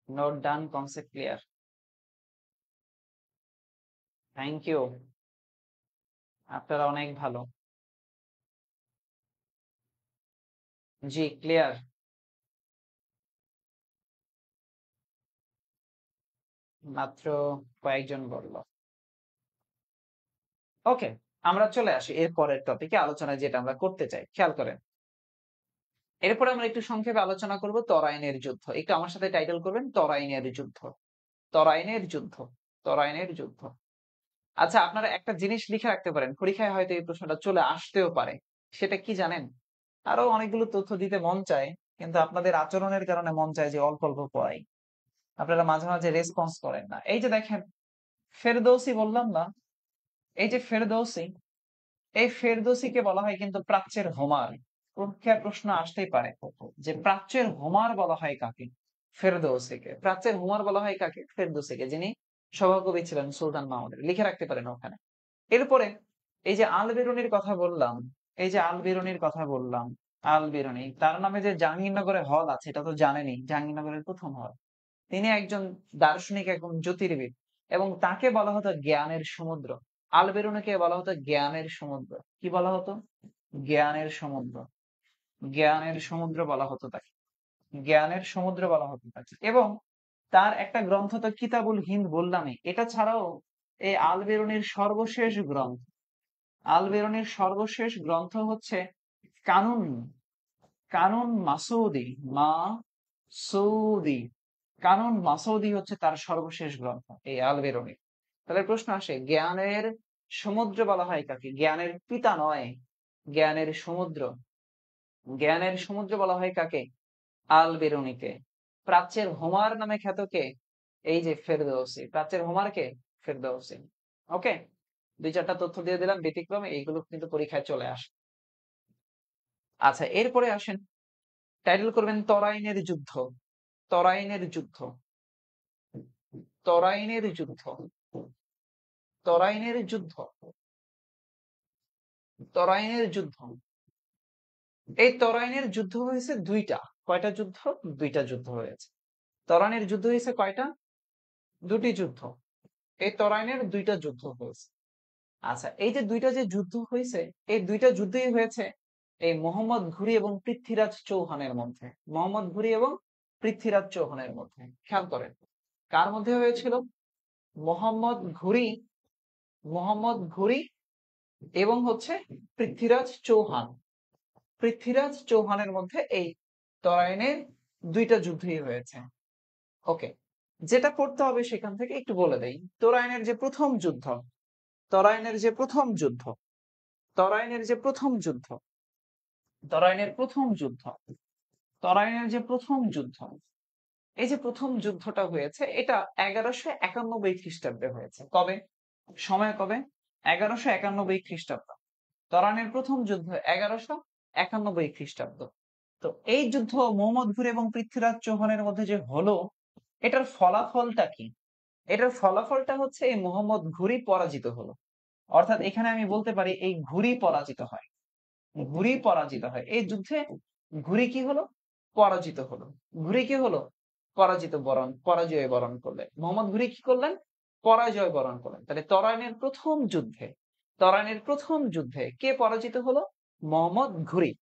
Note done, concept clear. Thank you, আপনারা অনেক ভালো। জি ক্লিয়ার। মাত্র কয়েকজন বললো। ওকে, আমরা চলে আসি এর পরের টপিকে, আলোচনায় যেটা আমরা করতে চাই, খেয়াল করেন। এরপরে আমরা একটু সংক্ষেপে আলোচনা করব তরাইনের যুদ্ধ। একটু আমার সাথে টাইটেল করবেন, তরাইনের যুদ্ধ। তরাইনের যুদ্ধ। তরাইনের যুদ্ধ। আচ্ছা, আপনারা একটা জিনিস লিখে রাখতে পারেন, পরীক্ষায় হয়তো এই প্রশ্নটা চলে আসতেও পারে। সেটা কি জানেন? আরো অনেকগুলো তথ্য দিতে মন চায়, কিন্তু আপনাদের আচরণের কারণে মন চায় যে অল্প অল্প পড়াই। আপনারা মাঝে মাঝে রেসপন্স করেন না। এই যে দেখেন, ফেরদৌসি বললাম না, এই যে ফেরদৌসি, এই ফেরদৌসিকে বলা হয় কিন্তু প্রাচ্যের হোমার। পরীক্ষায় প্রশ্ন আসতেই পারে যে প্রাচ্যের হোমার বলা হয় কাকে? ফেরদৌসিকে। প্রাচ্যের হুমার বলা হয় কাকে? ফেরদৌসিকে, যিনি সভাকবি ছিলেন সুলতান মাহমুদের। লিখে রাখতে পারেন ওখানে। এরপরে এই যে আল বেরুনির কথা বললাম, এই যে আল বেরুনির কথা বললাম, আল বেরুনি, তার নামে যে জাহাঙ্গীরনগরে হল আছে এটা তো জানেনই, জাহাঙ্গীরনগরের প্রথম হল। তিনি একজন দার্শনিক, একজন জ্যোতির্বিদ, এবং তাকে বলা হতো জ্ঞানের সমুদ্র। আল বেরুনিকে বলা হতো জ্ঞানের সমুদ্র। কি বলা হতো? জ্ঞানের সমুদ্র। জ্ঞানের সমুদ্র বলা হতো তাকে। জ্ঞানের সমুদ্র বলা হতো তাকে। এবং তার একটা গ্রন্থ তো কিতাবুল হিন্দ বললামই, এটা ছাড়াও এই আল বেরুনির সর্বশেষ গ্রন্থ, আল বেরুনির সর্বশেষ গ্রন্থ হচ্ছে কানুন, কানুন মাসুদি, মাসুদি, কানুন মাসুদি হচ্ছে তার সর্বশেষ গ্রন্থ এই আল বেরুনি। তাহলে প্রশ্ন আসে, জ্ঞানের সমুদ্র বলা হয় কাকে? জ্ঞানের পিতা নয়, জ্ঞানের সমুদ্র। জ্ঞানের সমুদ্র বলা হয় কাকে? আল বেরুনিকে। প্রাচ্যের হোমার নামে খ্যাত কে? এই যে ফেরদৌসি। প্রাচ্যের হোমার কে? ফেরদৌসি। ওকে, দুই চারটা তথ্য দিয়ে দিলাম ব্যতিক্রমে, এইগুলো কিন্তু পরীক্ষায় চলে আসে। আচ্ছা, এরপরে আসেন, টাইটেল করবেন তরাইনের যুদ্ধ। তরাইনের যুদ্ধ, তরাইনের যুদ্ধ, তরাইনের যুদ্ধ, তরাইনের যুদ্ধ। এই তরাইনের যুদ্ধ হয়েছে দুইটা। কয়টা যুদ্ধ? দুইটা যুদ্ধ হয়েছে। তরাইনের যুদ্ধ হয়েছে কয়টা? দুটি যুদ্ধ। এই তরাইনের দুইটা যুদ্ধ হয়েছে। আচ্ছা, এই যে দুইটা যে যুদ্ধ হয়েছে, এই দুইটা যুদ্ধই হয়েছে এই মোহাম্মদ ঘুরি এবং পৃথ্বীরাজ চৌহানের মধ্যে। মোহাম্মদ ঘুরি এবং পৃথ্বীরাজ চৌহানের মধ্যে। খেয়াল করেন, কার মধ্যে হয়েছিল? মোহাম্মদ ঘুরি, মোহাম্মদ ঘুরি এবং হচ্ছে পৃথ্বীরাজ চৌহান, পৃথ্বীরাজ চৌহানের মধ্যে এই তরাইনের দুইটা যুদ্ধই হয়েছে। ওকে, যেটা পড়তে হবে সেখান থেকে একটু বলে দেই। তরাইনের যে প্রথম যুদ্ধ, তরাইনের যে প্রথম যুদ্ধ, তরাইনের যে প্রথম যুদ্ধ, তরাইনের প্রথম যুদ্ধ, তরাইনের যে প্রথম যুদ্ধ, এই যে প্রথম যুদ্ধটা হয়েছে এটা 1191 খ্রিস্টাব্দে হয়েছে। কবে? সময় কবে? 1191 খ্রিস্টাব্দ। তরাইনের প্রথম যুদ্ধ 1191 খ্রিস্টাব্দ। তো এই যুদ্ধ মোহাম্মদ ঘুরি এবং পৃথ্বীরাজ চৌহানের মধ্যে যে হলো, এটার ফলাফলটা কি? এটার ফলাফলটা হচ্ছে এই মোহাম্মদ ঘুরি পরাজিত হলো। অর্থাৎ এখানে আমি বলতে পারি এই ঘুরি পরাজিত হয়, ঘুরি পরাজিত হয় এই যুদ্ধে। ঘুরি কি হলো? পরাজিত হলো। ঘুরি কি হলো? পরাজয় বরণ করলেন। মোহাম্মদ ঘুরি কি করলেন? পরাজয় বরণ করলেন। তাহলে তরাইনের প্রথম যুদ্ধে, তরাইনের প্রথম যুদ্ধে কে পরাজিত হলো? মোহাম্মদ ঘুরি।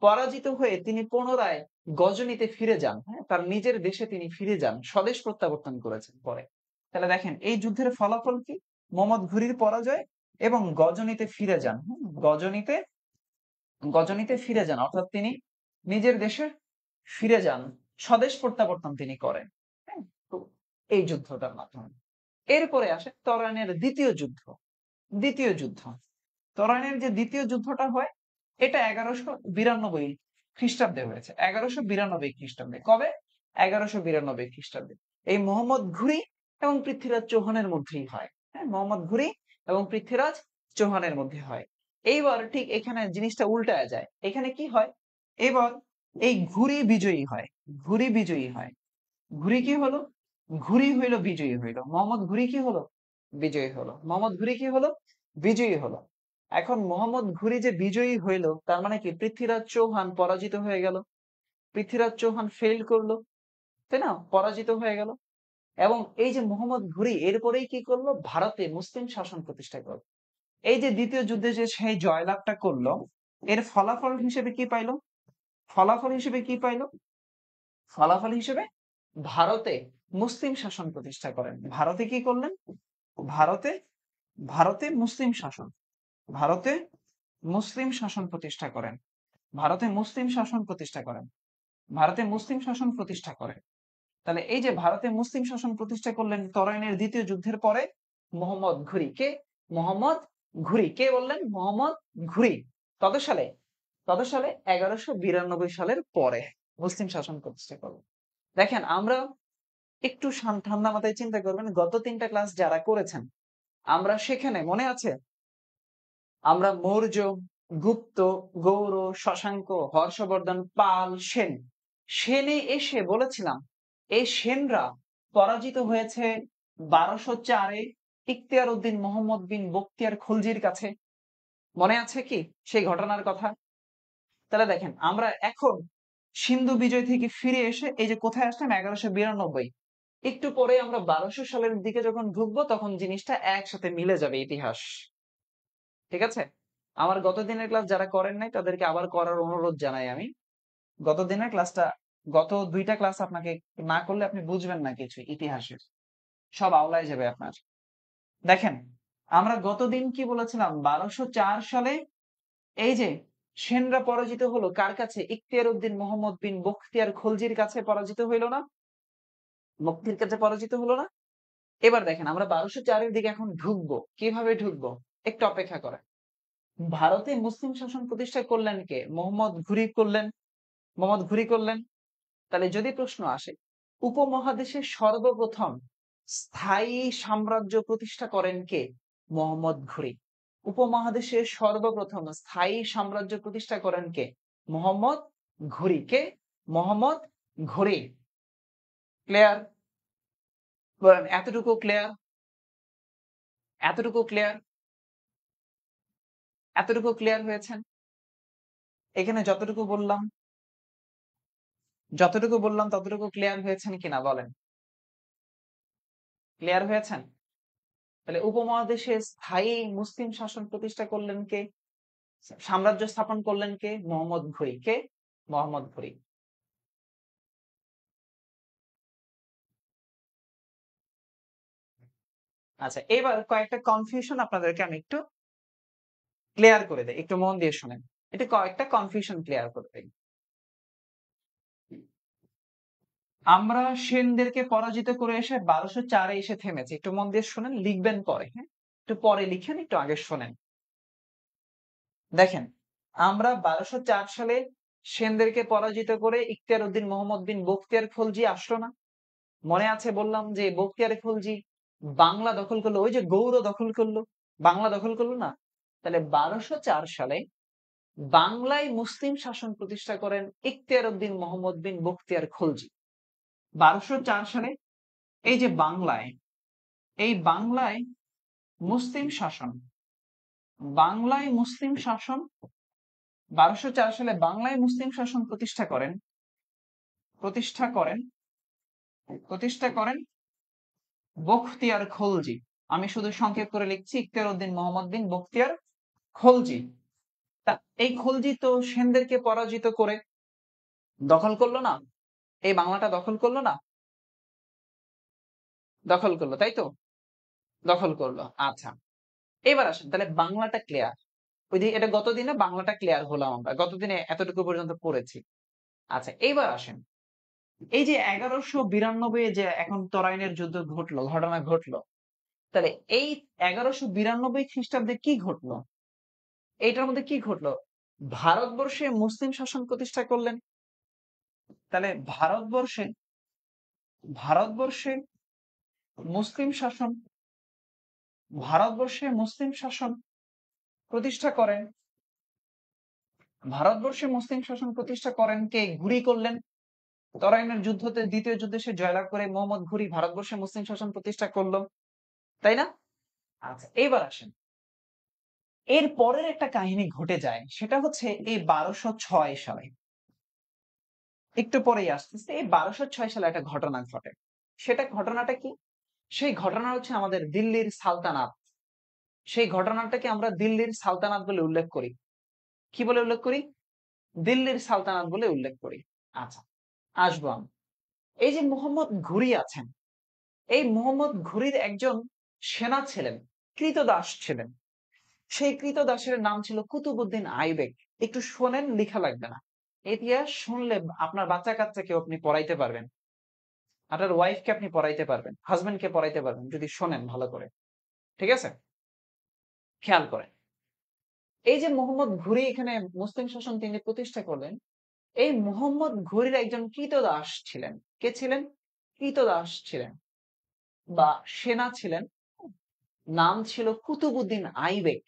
পরাজিত হয়ে তিনি পুনরায় গজনীতে ফিরে যান। হ্যাঁ, তার নিজের দেশে তিনি ফিরে যান, স্বদেশ প্রত্যাবর্তন করেছেন পরে। তাহলে দেখেন এই যুদ্ধের ফলাফল কি? মোহাম্মদ ঘুরির পরাজয় এবং গজনীতে ফিরে যান। গজনীতে, গজনীতে ফিরে যান অর্থাৎ তিনি নিজের দেশে ফিরে যান, স্বদেশ প্রত্যাবর্তন তিনি করেন। হ্যাঁ, তো এই যুদ্ধটার মাধ্যমে। এরপরে আসে তরাইনের দ্বিতীয় যুদ্ধ। দ্বিতীয় যুদ্ধ, তরাইনের যে দ্বিতীয় যুদ্ধটা হয় এটা 1192 খ্রিস্টাব্দে হয়েছে। 1192 খ্রিস্টাব্দে। কবে? 1192 খ্রিস্টাব্দে। এই মোহাম্মদ ঘুরি এবং পৃথ্বীরাজ চৌহানের মধ্যেই হয়। হ্যাঁ, মোহাম্মদ ঘুরি এবং পৃথ্বীরাজ চৌহানের মধ্যে হয়। এইবার ঠিক এখানে জিনিসটা উল্টায় যায়। এখানে কি হয়? এবার এই ঘুরি বিজয়ী হয়, ঘুরি বিজয়ী হয়। ঘুরি কি হলো? ঘুরি হইল বিজয়ী হইল। মোহাম্মদ ঘুরি কি হলো? বিজয়ী হলো। মোহাম্মদ ঘুরি কি হলো? বিজয়ী হলো। এখন মোহাম্মদ ঘুরি যে বিজয়ী হইল, তার মানে কি পৃথ্বীরাজ চৌহান পরাজিত হয়ে গেল। পৃথ্বীরাজ চৌহান ফেল করলো, তাই না? পরাজিত হয়ে গেল। এবং এই যে মোহাম্মদ ঘুরি এরপরেই কি করলো? ভারতে মুসলিম শাসন প্রতিষ্ঠা করলো। এই যে দ্বিতীয় যুদ্ধে যে সেই জয়লাভটা করলো, এর ফলাফল হিসেবে কি পাইলো? ফলাফল হিসেবে কি পাইলো? ফলাফল হিসেবে ভারতে মুসলিম শাসন প্রতিষ্ঠা করেন। ভারতে কি করলেন? ভারতে, ভারতে মুসলিম শাসন, ভারতে মুসলিম শাসন প্রতিষ্ঠা করেন। ভারতে মুসলিম শাসন প্রতিষ্ঠা করেন। ভারতে মুসলিম শাসন প্রতিষ্ঠা করেন। তাহলে এই যে ভারতে মুসলিম শাসন প্রতিষ্ঠা করলেন তরাইনের দ্বিতীয় যুদ্ধের পরে মোহাম্মদ ঘুরি। কে? মোহাম্মদ ঘুরি। কে বললেন? মোহাম্মদ ঘুরি। কত সালে? কত সালে? 1192 সালের পরে মুসলিম শাসন প্রতিষ্ঠা করলেন। দেখেন, আমরা একটু ঠান্ডা মাথায় চিন্তা করবেন, গত 3টা ক্লাস যারা করেছেন, আমরা সেখানে মনে আছে আমরা মৌর্য, গুপ্ত, গৌড়, শশাঙ্ক, হর্ষবর্ধন, পাল, সেন, সেনে এসে বলেছিলাম এই সেনরা পরাজিত হয়েছে 1204-এ ইখতিয়ার উদ্দিন মোহাম্মদ বিন বখতিয়ার খলজির কাছে। মনে আছে কি সেই ঘটনার কথা? তাহলে দেখেন আমরা এখন সিন্ধু বিজয় থেকে ফিরে এসে এই যে কোথায় আসলাম 1192। একটু পরে আমরা 1200 সালের দিকে যখন ঢুকবো তখন জিনিসটা একসাথে মিলে যাবে ইতিহাস। ঠিক আছে? আমার গত দিনের ক্লাস যারা করেন নাই তাদেরকে আবার করার অনুরোধ জানাই আমি। গত দিনের ক্লাসটা, গত 2টা ক্লাস আপনাকে না করলে আপনি বুঝবেন না কিছু ইতিহাসের, সব আওলায় যাবে আপনার। দেখেন আমরা গতদিন কি বলেছিলাম, 1204 সালে এই যে সেনরা পরাজিত হলো কার কাছে? ইখতিয়ার উদ্দিন মোহাম্মদ বিন বখতিয়ার খলজির কাছে পরাজিত হইল না? মুক্তির কাছে পরাজিত হলো না? এবার দেখেন আমরা 1204-এর দিকে এখন ঢুকবো। কিভাবে ঢুকবো? একটু অপেক্ষা করেন। ভারতে মুসলিম শাসন প্রতিষ্ঠা করলেন কে? মোহাম্মদ ঘুরি করলেন। মোহাম্মদ ঘুরি করলেন। তাহলে যদি প্রশ্ন আসে, উপমহাদেশের সর্বপ্রথম স্থায়ী সাম্রাজ্য প্রতিষ্ঠা করেন কে? মোহাম্মদ ঘুরি। উপমহাদেশের সর্বপ্রথম স্থায়ী সাম্রাজ্য প্রতিষ্ঠা করেন কে? মোহাম্মদ ঘুরি। কে? মোহাম্মদ ঘুরি। ক্লিয়ার? বলেন এতটুকু ক্লিয়ার? এতটুকু ক্লিয়ার? এতটুকু ক্লিয়ার হয়েছেন? এখানে যতটুকু বললাম ততটুকু ক্লিয়ার হয়েছেন কিনা বলেন? ক্লিয়ার হয়েছেন? তাহলে উপমহাদেশে স্থায়ী মুসলিম শাসন প্রতিষ্ঠা করলেন কে? সাম্রাজ্য স্থাপন করলেন কে? মোহাম্মদ ঘুরি। কে? মোহাম্মদ ঘুরি। আচ্ছা, এবার কয়েকটা কনফিউশন আপনাদেরকে আমি একটু ক্লিয়ার করে দেই, একটু মন দিয়ে শুনেন। এটা কয়েকটা কনফিউশন ক্লিয়ার করে দেই। আমরা সেনদেরকে পরাজিত করে এসে 1204-এ এসে থেমেছি। একটু মন দিয়ে শুনেন, লিখবেন পরে, হ্যাঁ? একটু পরে লিখেন, একটু আগে শোনেন। দেখেন আমরা 1204 সালে সেনদেরকে পরাজিত করে ইখতিয়ার উদ্দিন মোহাম্মদ বিন বখতিয়ার খলজি আসলো না? মনে আছে বললাম যে বখতিয়ার খলজি বাংলা দখল করলো, ওই যে গৌড় দখল করলো, বাংলা দখল করলো না? তাহলে 1204 সালে বাংলায় মুসলিম শাসন প্রতিষ্ঠা করেন ইখতিয়ার উদ্দিন মোহাম্মদ বিন বখতিয়ার খলজি। 1204 সালে এই যে বাংলায়, এই বাংলায় মুসলিম শাসন, বাংলায় মুসলিম শাসন 1204 সালে বাংলায় মুসলিম শাসন প্রতিষ্ঠা করেন প্রতিষ্ঠা করেন বখতিয়ার খলজি। আমি শুধু সংক্ষেপ করে লিখছি, ইখতিয়ার উদ্দিন মোহাম্মদ বিন বখতিয়ার খলজি। তা এই খলজি তো সেনদেরকে পরাজিত করে দখল করলো না? এই বাংলাটা দখল করলো না? দখল করলো, তাই তো? দখল করলো। আচ্ছা, এবার আসেন তাহলে বাংলাটা ক্লিয়ার। ওই যে এটা গতদিনে বাংলাটা ক্লিয়ার হলাম, আমরা গতদিনে এতটুকু পর্যন্ত পড়েছি। আচ্ছা এবার আসেন, এই যে 1192 যে এখন তরাইনের যুদ্ধ ঘটলো, ঘটনা ঘটলো, তাহলে এই 1192 খ্রিস্টাব্দে কি ঘটলো? এইটার মধ্যে কি ঘটলো? ভারতবর্ষে মুসলিম শাসন প্রতিষ্ঠা করলেন। তাহলে ভারতবর্ষে মুসলিম শাসন, ভারতবর্ষে মুসলিম শাসন প্রতিষ্ঠা করেন, ভারতবর্ষে মুসলিম শাসন প্রতিষ্ঠা করেন কে? ঘুরি করলেন। তরাইনের যুদ্ধতে, দ্বিতীয় যুদ্ধে সে জয়লাভ করে মোহাম্মদ ঘুরি ভারতবর্ষে মুসলিম শাসন প্রতিষ্ঠা করলো, তাই না? আচ্ছা এবার আসেন, এর পরের একটা কাহিনী ঘটে যায়, সেটা হচ্ছে এই 1206 সালে, একটু পরেই আসতেছে, এই 1206 সালে একটা ঘটনা ঘটে। সেটা ঘটনাটা কি? সেই ঘটনা হচ্ছে আমাদের দিল্লির সালতানাত। সেই ঘটনাটাকে আমরা দিল্লির সালতানাত বলে উল্লেখ করি। কি বলে উল্লেখ করি? দিল্লির সালতানাত বলে উল্লেখ করি। আচ্ছা আসবো আমি। এই যে মোহাম্মদ ঘুরি আছেন, এই মোহাম্মদ ঘুরির একজন সেনা ছিলেন, কৃতদাস ছিলেন। সেই কৃতদাসের নাম ছিল কুতুবউদ্দিন আইবেক। একটু শোনেন, লেখা লাগবে না। ইতিহাস শুনলে আপনার বাচ্চা কাচ্চাকে আপনি পড়াইতে পারবেন, আপনার ওয়াইফকে আপনি পড়াইতে পারবেন, হাজবেন্ডকে পড়াইতে পারবেন যদি শোনেন ভালো করে। ঠিক আছে? খেয়াল করেন, এই যে মোহাম্মদ ঘুরি এখানে মুসলিম শাসন তিনি প্রতিষ্ঠা করলেন, এই মোহাম্মদ ঘুরির একজন কৃতদাস ছিলেন। কে ছিলেন? কৃতদাস ছিলেন বা সেনা ছিলেন, নাম ছিল কুতুবউদ্দিন আইবেক।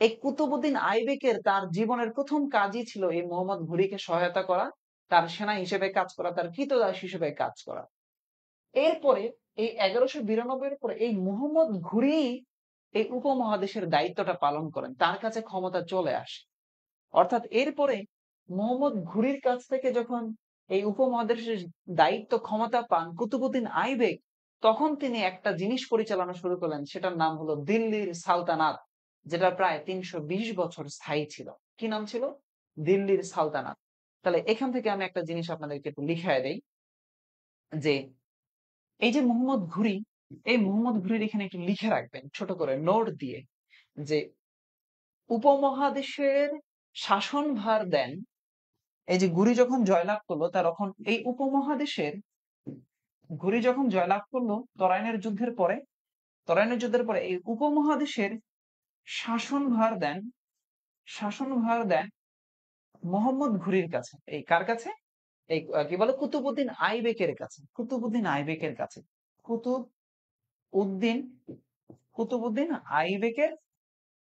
এই কুতুবউদ্দিন আইবেকের তার জীবনের প্রথম কাজই ছিল এই মোহাম্মদ ঘুরিকে সহায়তা করা, তার সেনা হিসেবে কাজ করা, তার কৃতদাস হিসেবে কাজ করা। এরপরে এই 1192 এর পরে এই মুহাম্মদ ঘুরি এই উপমহাদেশের দায়িত্বটা পালন করেন, তার কাছে ক্ষমতা চলে আসে। অর্থাৎ এরপরে মোহাম্মদ ঘুরির কাছ থেকে যখন এই উপমহাদেশের দায়িত্ব ক্ষমতা পান কুতুবুদ্দিন আইবেক, তখন তিনি একটা জিনিস পরিচালনা শুরু করলেন, সেটার নাম হলো দিল্লির সালতানাত, যেটা প্রায় 320 বছর স্থায়ী ছিল। কি নাম ছিল? দিল্লির সালতানাত। তাহলে এখান থেকে আমি একটা জিনিস আপনাদেরকে একটু লিখায় দেই, যে এই যে মোহাম্মদ ঘুরি, এই মোহাম্মদ ঘুরির এখানে একটু লিখে রাখবেন ছোট করে নোট দিয়ে, যে উপমহাদেশের শাসনভার দেন, এই যে ঘুরি যখন জয়লাভ করলো তখন এই উপমহাদেশের, ঘুরি যখন জয়লাভ করলো তরাইনের যুদ্ধের পরে এই উপমহাদেশের শাসনভার দেন, শাসনভার দেন মোহাম্মদ ঘুরির কাছে। এই কার কাছে? এই কি বলে, কুতুবুদ্দিন আইবেকের কাছে। কুতুবুদ্দিন আইবেকের কাছে। কুতুব উদ্দিন কুতুবুদ্দিন আইবেকের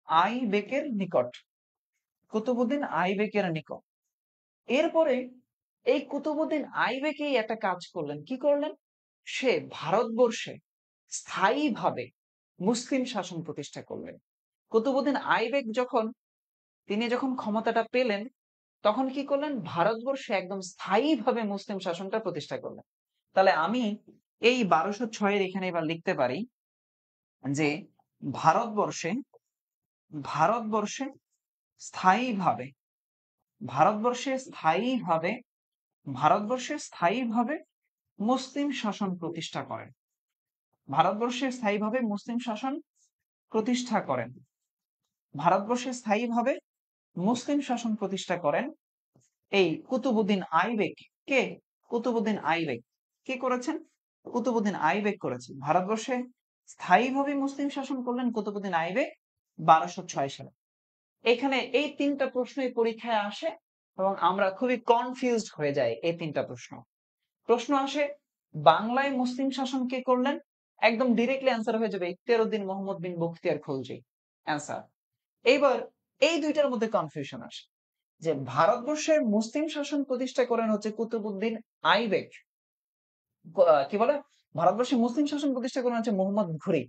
আইবেকের নিকট। কুতুবুদ্দিন আইবেকের নিকট। এরপরে এই কুতুবুদ্দিন আইবেকেই একটা কাজ করলেন। কি করলেন? সে ভারতবর্ষে স্থায়ীভাবে মুসলিম শাসন প্রতিষ্ঠা করলেন। কুতুবুদ্দিন আইবেক তিনি যখন ক্ষমতাটা পেলেন, তখন কি করলেন? ভারতবর্ষে একদম স্থায়ীভাবে মুসলিম শাসনটা প্রতিষ্ঠা করলেন। তাহলে আমি এই 1206 এখানে এবার লিখতে পারি যে ভারতবর্ষে ভারতবর্ষে স্থায়ীভাবে ভারতবর্ষে স্থায়ীভাবে ভারতবর্ষে স্থায়ীভাবে মুসলিম শাসন প্রতিষ্ঠা করেন। ভারতবর্ষে স্থায়ীভাবে মুসলিম শাসন প্রতিষ্ঠা করেন। ভারতবর্ষে স্থায়ীভাবে মুসলিম শাসন প্রতিষ্ঠা করেন এই কুতুবুদ্দিন আইবেক। কে? কুতুবুদ্দিন আইবেক। কে করেছেন? কুতুবুদ্দিন আইবেক করেছেন। ভারতবর্ষে স্থায়ীভাবে মুসলিম শাসন করলেন কুতুবুদ্দিন আইবেক 1206 সালে। এখানে এই তিনটা প্রশ্নই পরীক্ষায় আসে এবং আমরা খুবই কনফিউজড হয়ে যাই। এই তিনটা প্রশ্ন আসে, বাংলায় মুসলিম শাসন কে করলেন? একদম ডিরেক্টলি অ্যান্সার হয়ে যাবে ইখতিয়ারউদ্দিন মোহাম্মদ বিন বখতিয়ার খলজি। অ্যান্সার। এইবার এই দুইটার মধ্যে কনফিউশন আসে, যে ভারতবর্ষে মুসলিম শাসন প্রতিষ্ঠা করেন হচ্ছে কুতুবুদ্দিন আইবেক, কি বলে, ভারতবর্ষে মুসলিম শাসন প্রতিষ্ঠা করেন হচ্ছে মোহাম্মদ ঘুরি,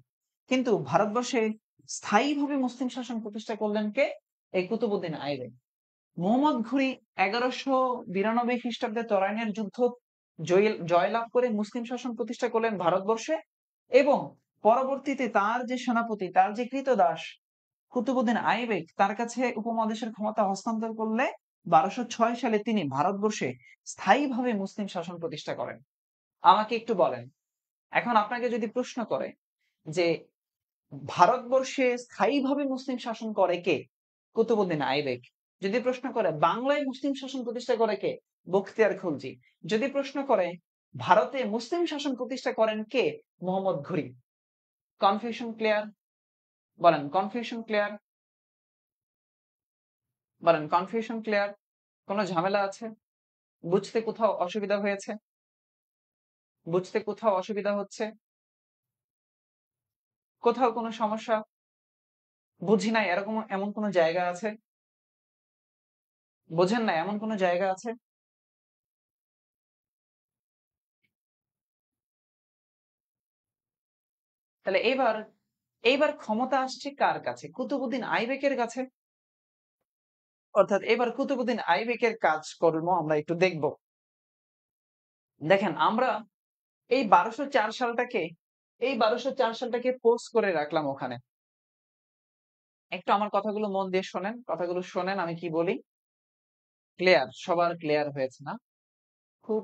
কিন্তু ভারতবর্ষে স্থায়ীভাবে মুসলিম শাসন প্রতিষ্ঠা করলেন কে? এই কুতুবুদ্দিন আইবেক। মোহাম্মদ ঘুরি 1192 খ্রিস্টাব্দে তরাইনের যুদ্ধ জয়লাভ করে মুসলিম শাসন প্রতিষ্ঠা করলেন ভারতবর্ষে, এবং পরবর্তীতে তার যে সেনাপতি, তার যে কৃতদাস কুতুবুদ্দিন আইবেক, তার কাছে উপমহাদেশের ক্ষমতা হস্তান্তর করলে 1206 সালে তিনি ভারতবর্ষে স্থায়ীভাবে মুসলিম শাসন প্রতিষ্ঠা করেন। আমাকে একটু বলেন, এখন আপনাকে যদি প্রশ্ন করে যে ভারতবর্ষে স্থায়ীভাবে মুসলিম শাসন করে কে? কুতুবুদ্দিন আইবেক। যদি প্রশ্ন করে বাংলায় মুসলিম শাসন প্রতিষ্ঠা করে কে? বখতিয়ার খলজি। যদি প্রশ্ন করে ভারতে মুসলিম শাসন প্রতিষ্ঠা করেন কে? মোহাম্মদ ঘুরি। Confusion clear? বলেন কনফিউশন ক্লিয়ার? বলেন কনফিউশন ক্লিয়ার? কোনো ঝামেলা আছে? বুঝতে কোথাও অসুবিধা হয়েছে? বুঝতে কোথাও অসুবিধা হচ্ছে? কোথাও কোনো সমস্যা? বুঝি নাই এরকম এমন কোনো জায়গা আছে? বোঝেন না এমন কোনো জায়গা আছে? তাহলে এইবার ক্ষমতা আসছে কার কাছে? কুতুবুদ্দিন আইবেকের কাছে। অর্থাৎ এবার কুতুবুদ্দিন আইবেকের কাজকর্ম আমরা একটু দেখব। দেখেন, আমরা এই 1204 সালটাকে পোস্ট করে রাখলাম ওখানে। একটু আমার কথাগুলো মন দিয়ে শোনেন, কথাগুলো শোনেন আমি কি বলি। ক্লিয়ার? সবার ক্লিয়ার হয়েছে না? খুব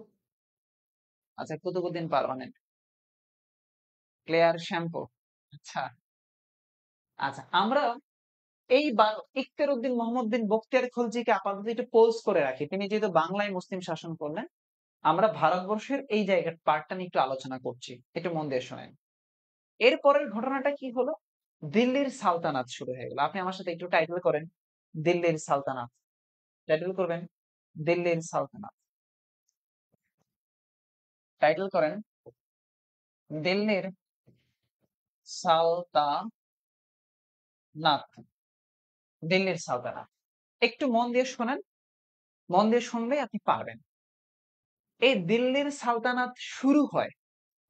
আচ্ছা, কুতুবুদ্দিন পারমানেন্ট ক্লিয়ার। শ্যাম্পু। আচ্ছা আচ্ছা, আমরা এই ইখতিয়ারউদ্দিন মোহাম্মদ বিন বখতিয়ার খলজিকে আপাতত একটু পোজ করে রাখি। তিনি যেহেতু বাংলায় মুসলিম শাসন করলেন, আমরা ভারতবর্ষের এই জায়গার পার্টটা নিয়ে একটু আলোচনা করছি, একটু মন দিয়ে শোনেন। এরপরের ঘটনাটা কি হলো? দিল্লির সালতানাত শুরু হয়ে গেল। আপনি আমার সাথে একটু টাইটেল করেন, দিল্লির সালতানাত। টাইটেল করবেন, দিল্লির সালতানাত। টাইটেল করেন, দিল্লির সালতানাত। দিল্লির সালতানাত। একটু মন দিয়ে শোনেন, মন দিয়ে শুনলে আপনি পারবেন। এই দিল্লির সালতানাত শুরু হয়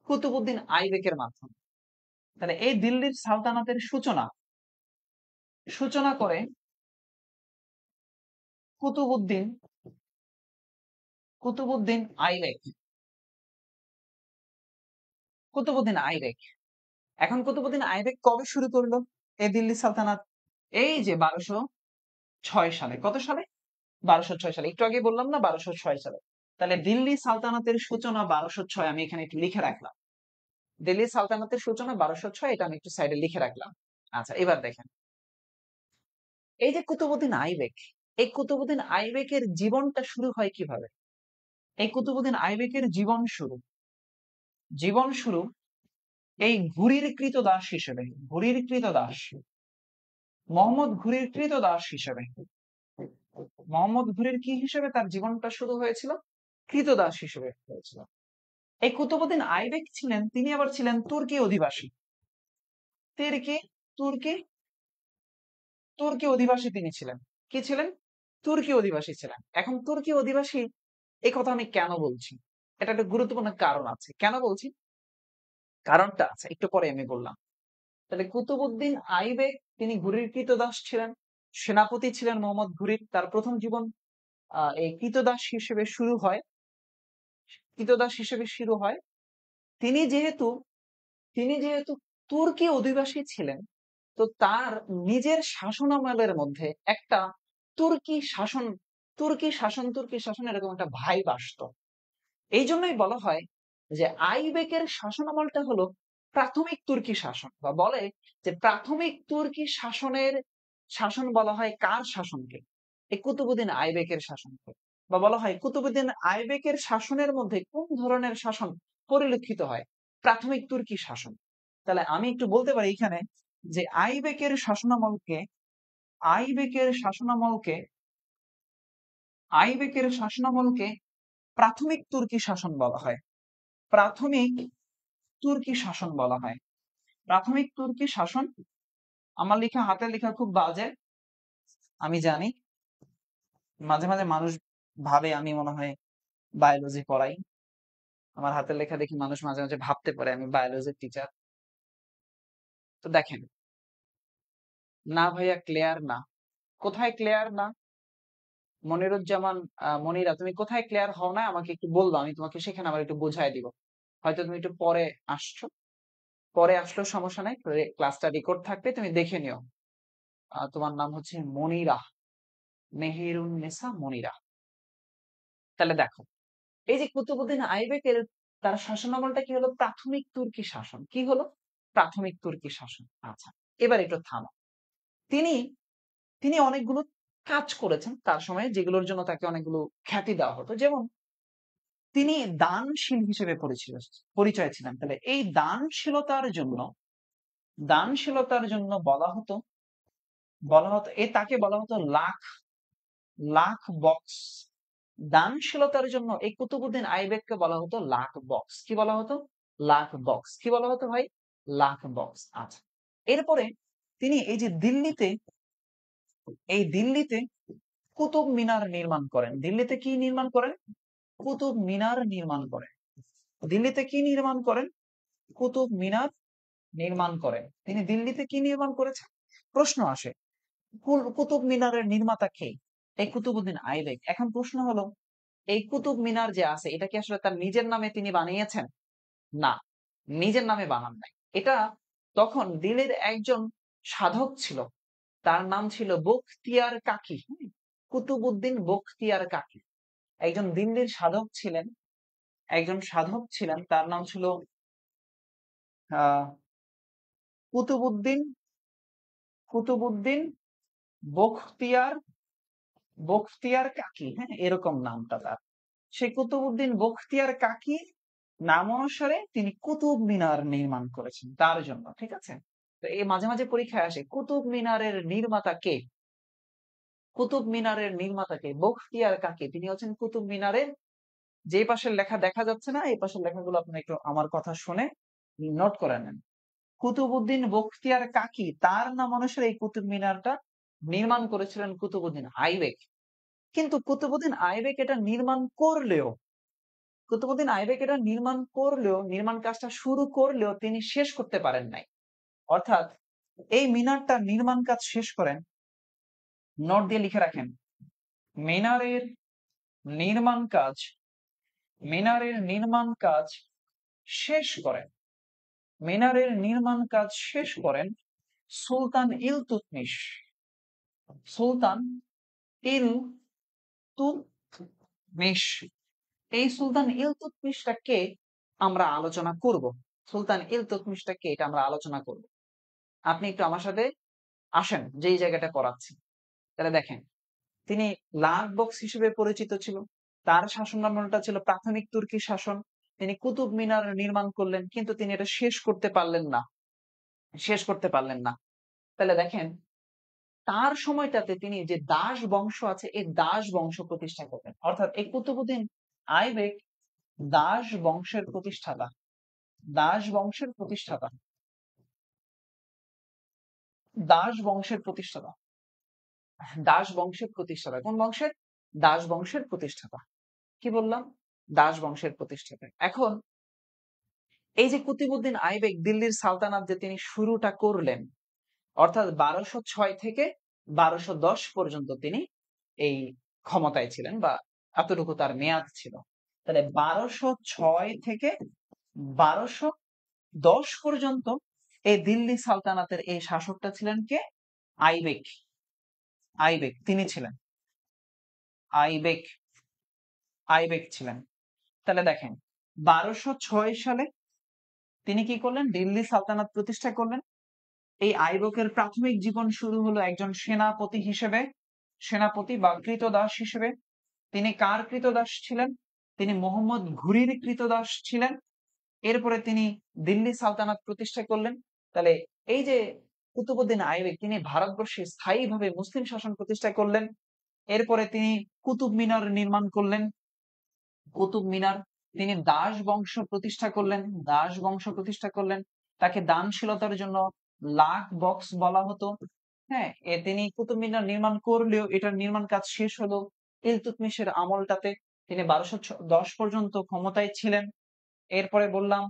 কুতুবউদ্দিন আইবেকের মাধ্যমে। তাহলে এই দিল্লির সালতানাতের সূচনা করে কুতুবউদ্দিন কুতুবউদ্দিন আইবেক। কুতুবউদ্দিন আইবেক এখন কুতুবউদ্দিন আইবেক কবে শুরু করলো এই দিল্লি সালতানাত? এই যে 1206 সালে। কত সালে? 1206 সালে। একটু আগে বললাম না 1206 সালে। তাহলে দিল্লি সালতানাতের সূচনা 1206, আমি এখানে একটু লিখে রাখলাম। দিল্লি সালতানাতের সূচনা 1206, এটা আমি একটু সাইডে লিখে রাখলাম। আচ্ছা, এবার দেখেন এই যে কুতুবউদ্দিন আইবেক, এই কুতুবউদ্দিন আইবেকের জীবনটা শুরু হয় কিভাবে? এই কুতুবউদ্দিন আইবেকের জীবন শুরু এই ঘুরির কৃতদাস হিসেবে, ঘুরির কৃতদাস, মোহাম্মদ ঘুরির কৃতদাস হিসেবে। মোহাম্মদ ঘুরির কি হিসেবে তার জীবনটা শুরু হয়েছিল? কৃতদাস হিসেবে হয়েছিল। এই কুতুবউদ্দিন আইবেক ছিলেন, তিনি আবার ছিলেন তুর্কি অধিবাসী। তুর্কি তুর্কি তুর্কি অধিবাসী তিনি ছিলেন। কি ছিলেন? তুর্কি অধিবাসী ছিলেন। এখন তুর্কি অধিবাসী, এই কথা আমি কেন বলছি? এটা একটা গুরুত্বপূর্ণ কারণ আছে। কেন বলছি? কারণটা আছে, একটু পরে আমি বললাম। তাহলে কুতুবউদ্দিন আইবেক তিনি ঘুরির কৃতদাস ছিলেন, সেনাপতি ছিলেন মোহাম্মদ ঘুরির। তার প্রথম জীবন এই কৃতদাস হিসেবে শুরু হয়। তিনি যেহেতু তিনি যেহেতু তুর্কি অধিবাসী ছিলেন, তো তার নিজের শাসনামলের মধ্যে একটা তুর্কি শাসন তুর্কি শাসন এরকম একটা ভাইব আসতো। এই জন্যই বলা হয় যে আইবেকের শাসনামলটা হলো প্রাথমিক তুর্কি শাসন, বা বলে যে প্রাথমিক তুর্কি শাসন বলা হয় কার শাসনকে? এই কুতুবউদ্দিন আইবেকের শাসনকে। বা বলা হয় কুতুবউদ্দিন আইবেকের শাসনের মধ্যে কোন ধরনের শাসন পরিলক্ষিত হয়? প্রাথমিক তুর্কি শাসন। তাহলে আমি একটু বলতে পারি এখানে যে আইবেকের শাসনামলকে আইবেকের শাসনামলকে প্রাথমিক তুর্কি শাসন বলা হয়। প্রাথমিক তুর্কি শাসন বলা হয়। প্রাথমিক তুর্কি শাসন। আমার লেখা, হাতের লেখা খুব বাজে, আমি জানি। মাঝে মাঝে মানুষ ভাবে আমি মনে হয় বায়োলজি পড়াই। আমার হাতের লেখা দেখে মানুষ মাঝে মাঝে ভাবতে পারে আমি বায়োলজির টিচার। তো দেখেন, না ভাইয়া ক্লিয়ার না। কোথায় ক্লিয়ার না? মনিরুজ্জামান, মনিরা, তুমি কোথায় ক্লিয়ার হও না আমাকে একটু বলবা, আমি তোমাকে সেখানে আবার একটু বোঝাই দিব। হয়তো তুমি একটু পরে আসছো, পরে আসলেও সমস্যা নাই, ক্লাসটা রেকর্ড থাকবে, তুমি দেখে নিও। তোমার নাম হচ্ছে মনিরা, মেহেরুন্নেসা মনিরা। তাহলে দেখো, এই যে কুতুবউদ্দিন আইবেকের তার শাসনামলটা কি হলো? প্রাথমিক তুর্কি শাসন। কি হলো? প্রাথমিক তুর্কি শাসন। আচ্ছা, এবার একটু থামো। তিনি তিনি অনেকগুলো কাজ করেছেন তার সময়ে, যেগুলোর জন্য তাকে অনেকগুলো খ্যাতি দেওয়া হতো। যেমন তিনি দানশীল হিসেবে পরিচয় ছিলেন। তাহলে এই দানশীলতার জন্য বলা হতো তাকে বলা হতো লাখ লাখ বক্স। দানশীলতার জন্য এই কুতুবউদ্দিন আইবেককে বলা হতো লাখ বক্স। কি বলা হতো? লাখ বক্স। কি বলা হতো ভাই? লাখ বক্স। আচ্ছা, এরপরে তিনি এই দিল্লিতে কুতুব মিনার নির্মাণ করেন। দিল্লিতে কি নির্মাণ করেন? কুতুব মিনার নির্মাণ করেন। দিল্লিতে কি নির্মাণ করেন? কুতুব মিনার নির্মাণ করেন। তিনি দিল্লিতে কি নির্মাণ করেছেন? প্রশ্ন আসে, কুতুব মিনারের নির্মাতা কে? এই কুতুবউদ্দিন আইবেক। এখন প্রশ্ন হলো, এই কুতুব মিনার যে আছে, এটা কি আসলে তার নিজের নামে তিনি বানিয়েছেন? না, নিজের নামে বানান নাই। এটা তখন দিল্লির একজন সাধক ছিল, তার নাম ছিল বখতিয়ার কাকি। কুতুবউদ্দিন বখতিয়ার কাকি একজন দিল্লির সাধক ছিলেন, তার নাম ছিল আহ কুতুবউদ্দিন কুতুবউদ্দিন বখতিয়ার বখতিয়ার কাকি। হ্যাঁ, এরকম নামটা তার। সেই কুতুবউদ্দিন বখতিয়ার কাকি নাম অনুসারে তিনি কুতুব মিনার নির্মাণ করেছেন তার জন্য। ঠিক আছে? তো এই মাঝে মাঝে পরীক্ষায় আসে কুতুব মিনারের নির্মাতা কে? কুতুব মিনারের নির্মাতা কে? বখতিয়ার কাকি। তিনি হচ্ছেন কুতুব মিনারের, যে পাশের লেখা দেখা যাচ্ছে না, এই পাশের লেখাগুলো আপনি একটু আমার কথা শুনে নোট করে নেন। কুতুবউদ্দিন বখতিয়ার কাকি, তার নাম অনুসারে এই কুতুব মিনারটা নির্মাণ করেছিলেন কুতুবউদ্দিন আইবেক। কিন্তু কুতুবউদ্দিন আইবেক এটা নির্মাণ করলেও কুতুবউদ্দিন আইবেক এটা নির্মাণ করলেও, নির্মাণ কাজটা শুরু করলেও তিনি শেষ করতে পারেন নাই। অর্থাৎ এই মিনারটা নির্মাণ কাজ শেষ করেন, নোট দিয়ে লিখে রাখেন, মিনারের নির্মাণ কাজ, মিনারের নির্মাণ কাজ শেষ করেন, মিনারের নির্মাণ কাজ শেষ করেন সুলতান ইলতুৎমিশ। সুলতান ইলতুৎমিশ, এই সুলতান ইলতুৎমিশটা কে আমরা আলোচনা করব। সুলতান ইলতুৎমিশটা কে এটা আমরা আলোচনা করব। আপনি একটু আমার সাথে আসেন, যেই জায়গাটা পড়াচ্ছি। তাহলে দেখেন, তিনি লাল বক্স হিসেবে পরিচিত ছিল। তার শাসনামলটা ছিল প্রাথমিক তুর্কি শাসন। তিনি কুতুব মিনার নির্মাণ করলেন, কিন্তু তিনি এটা শেষ করতে পারলেন না, শেষ করতে পারলেন না। তাহলে দেখেন, তার সময়টাতে তিনি যে দাস বংশ আছে, এই দাস বংশ প্রতিষ্ঠা করলেন। অর্থাৎ এই কুতুবউদ্দিন আইবেক দাস বংশের প্রতিষ্ঠাতা, দাস বংশের প্রতিষ্ঠাতা, দাস বংশের প্রতিষ্ঠাতা, দাস বংশের প্রতিষ্ঠাতা। কোন বংশের? দাস বংশের প্রতিষ্ঠাতা। কি বললাম? দাস বংশের প্রতিষ্ঠাতা। এখন এই যে কুতুবউদ্দিন আইবেক দিল্লির সালতানাত যে তিনি শুরুটা করলেন, অর্থাৎ 1206 থেকে 1210 পর্যন্ত তিনি এই ক্ষমতায় ছিলেন, বা এতটুকু তার মেয়াদ ছিল। তাহলে 1206 থেকে 1210 পর্যন্ত এই দিল্লি সালতানাতের এই শাসকটা ছিলেন কে? আইবেক। আইবেক তিনি ছিলেন, আইবেক, আইবেক ছিলেন। তাহলে দেখেন, 1206 সালে তিনি কি করলেন? দিল্লি সালতানাত প্রতিষ্ঠা করলেন। এই আইবকের প্রাথমিক জীবন শুরু হলো একজন সেনাপতি হিসেবে, সেনাপতি বা কৃতদাস হিসেবে। তিনি কার কৃতদাস ছিলেন? তিনি মোহাম্মদ ঘুরির কৃতদাস ছিলেন। এরপরে তিনি দিল্লি সালতানাত প্রতিষ্ঠা করলেন। তাহলে এই যে কুতুবউদ্দিন আইবেক, তিনি ভারতবর্ষে স্থায়ীভাবে মুসলিম শাসন প্রতিষ্ঠা করলেন। এরপরে তিনি কুতুব মিনার নির্মাণ করলেন, কুতুব মিনার। তিনি দাস বংশ প্রতিষ্ঠা করলেন, দাস বংশ প্রতিষ্ঠা করলেন। তাকে দানশীলতার জন্য লাখ বক্স বলা হতো। হ্যাঁ, তিনি কুতুব মিনার নির্মাণ করলেও এটার নির্মাণ কাজ শেষ হলো ইলতুৎমিশের আমলটাতে। তিনি 1210 পর্যন্ত ক্ষমতায় ছিলেন। এরপরে বললাম,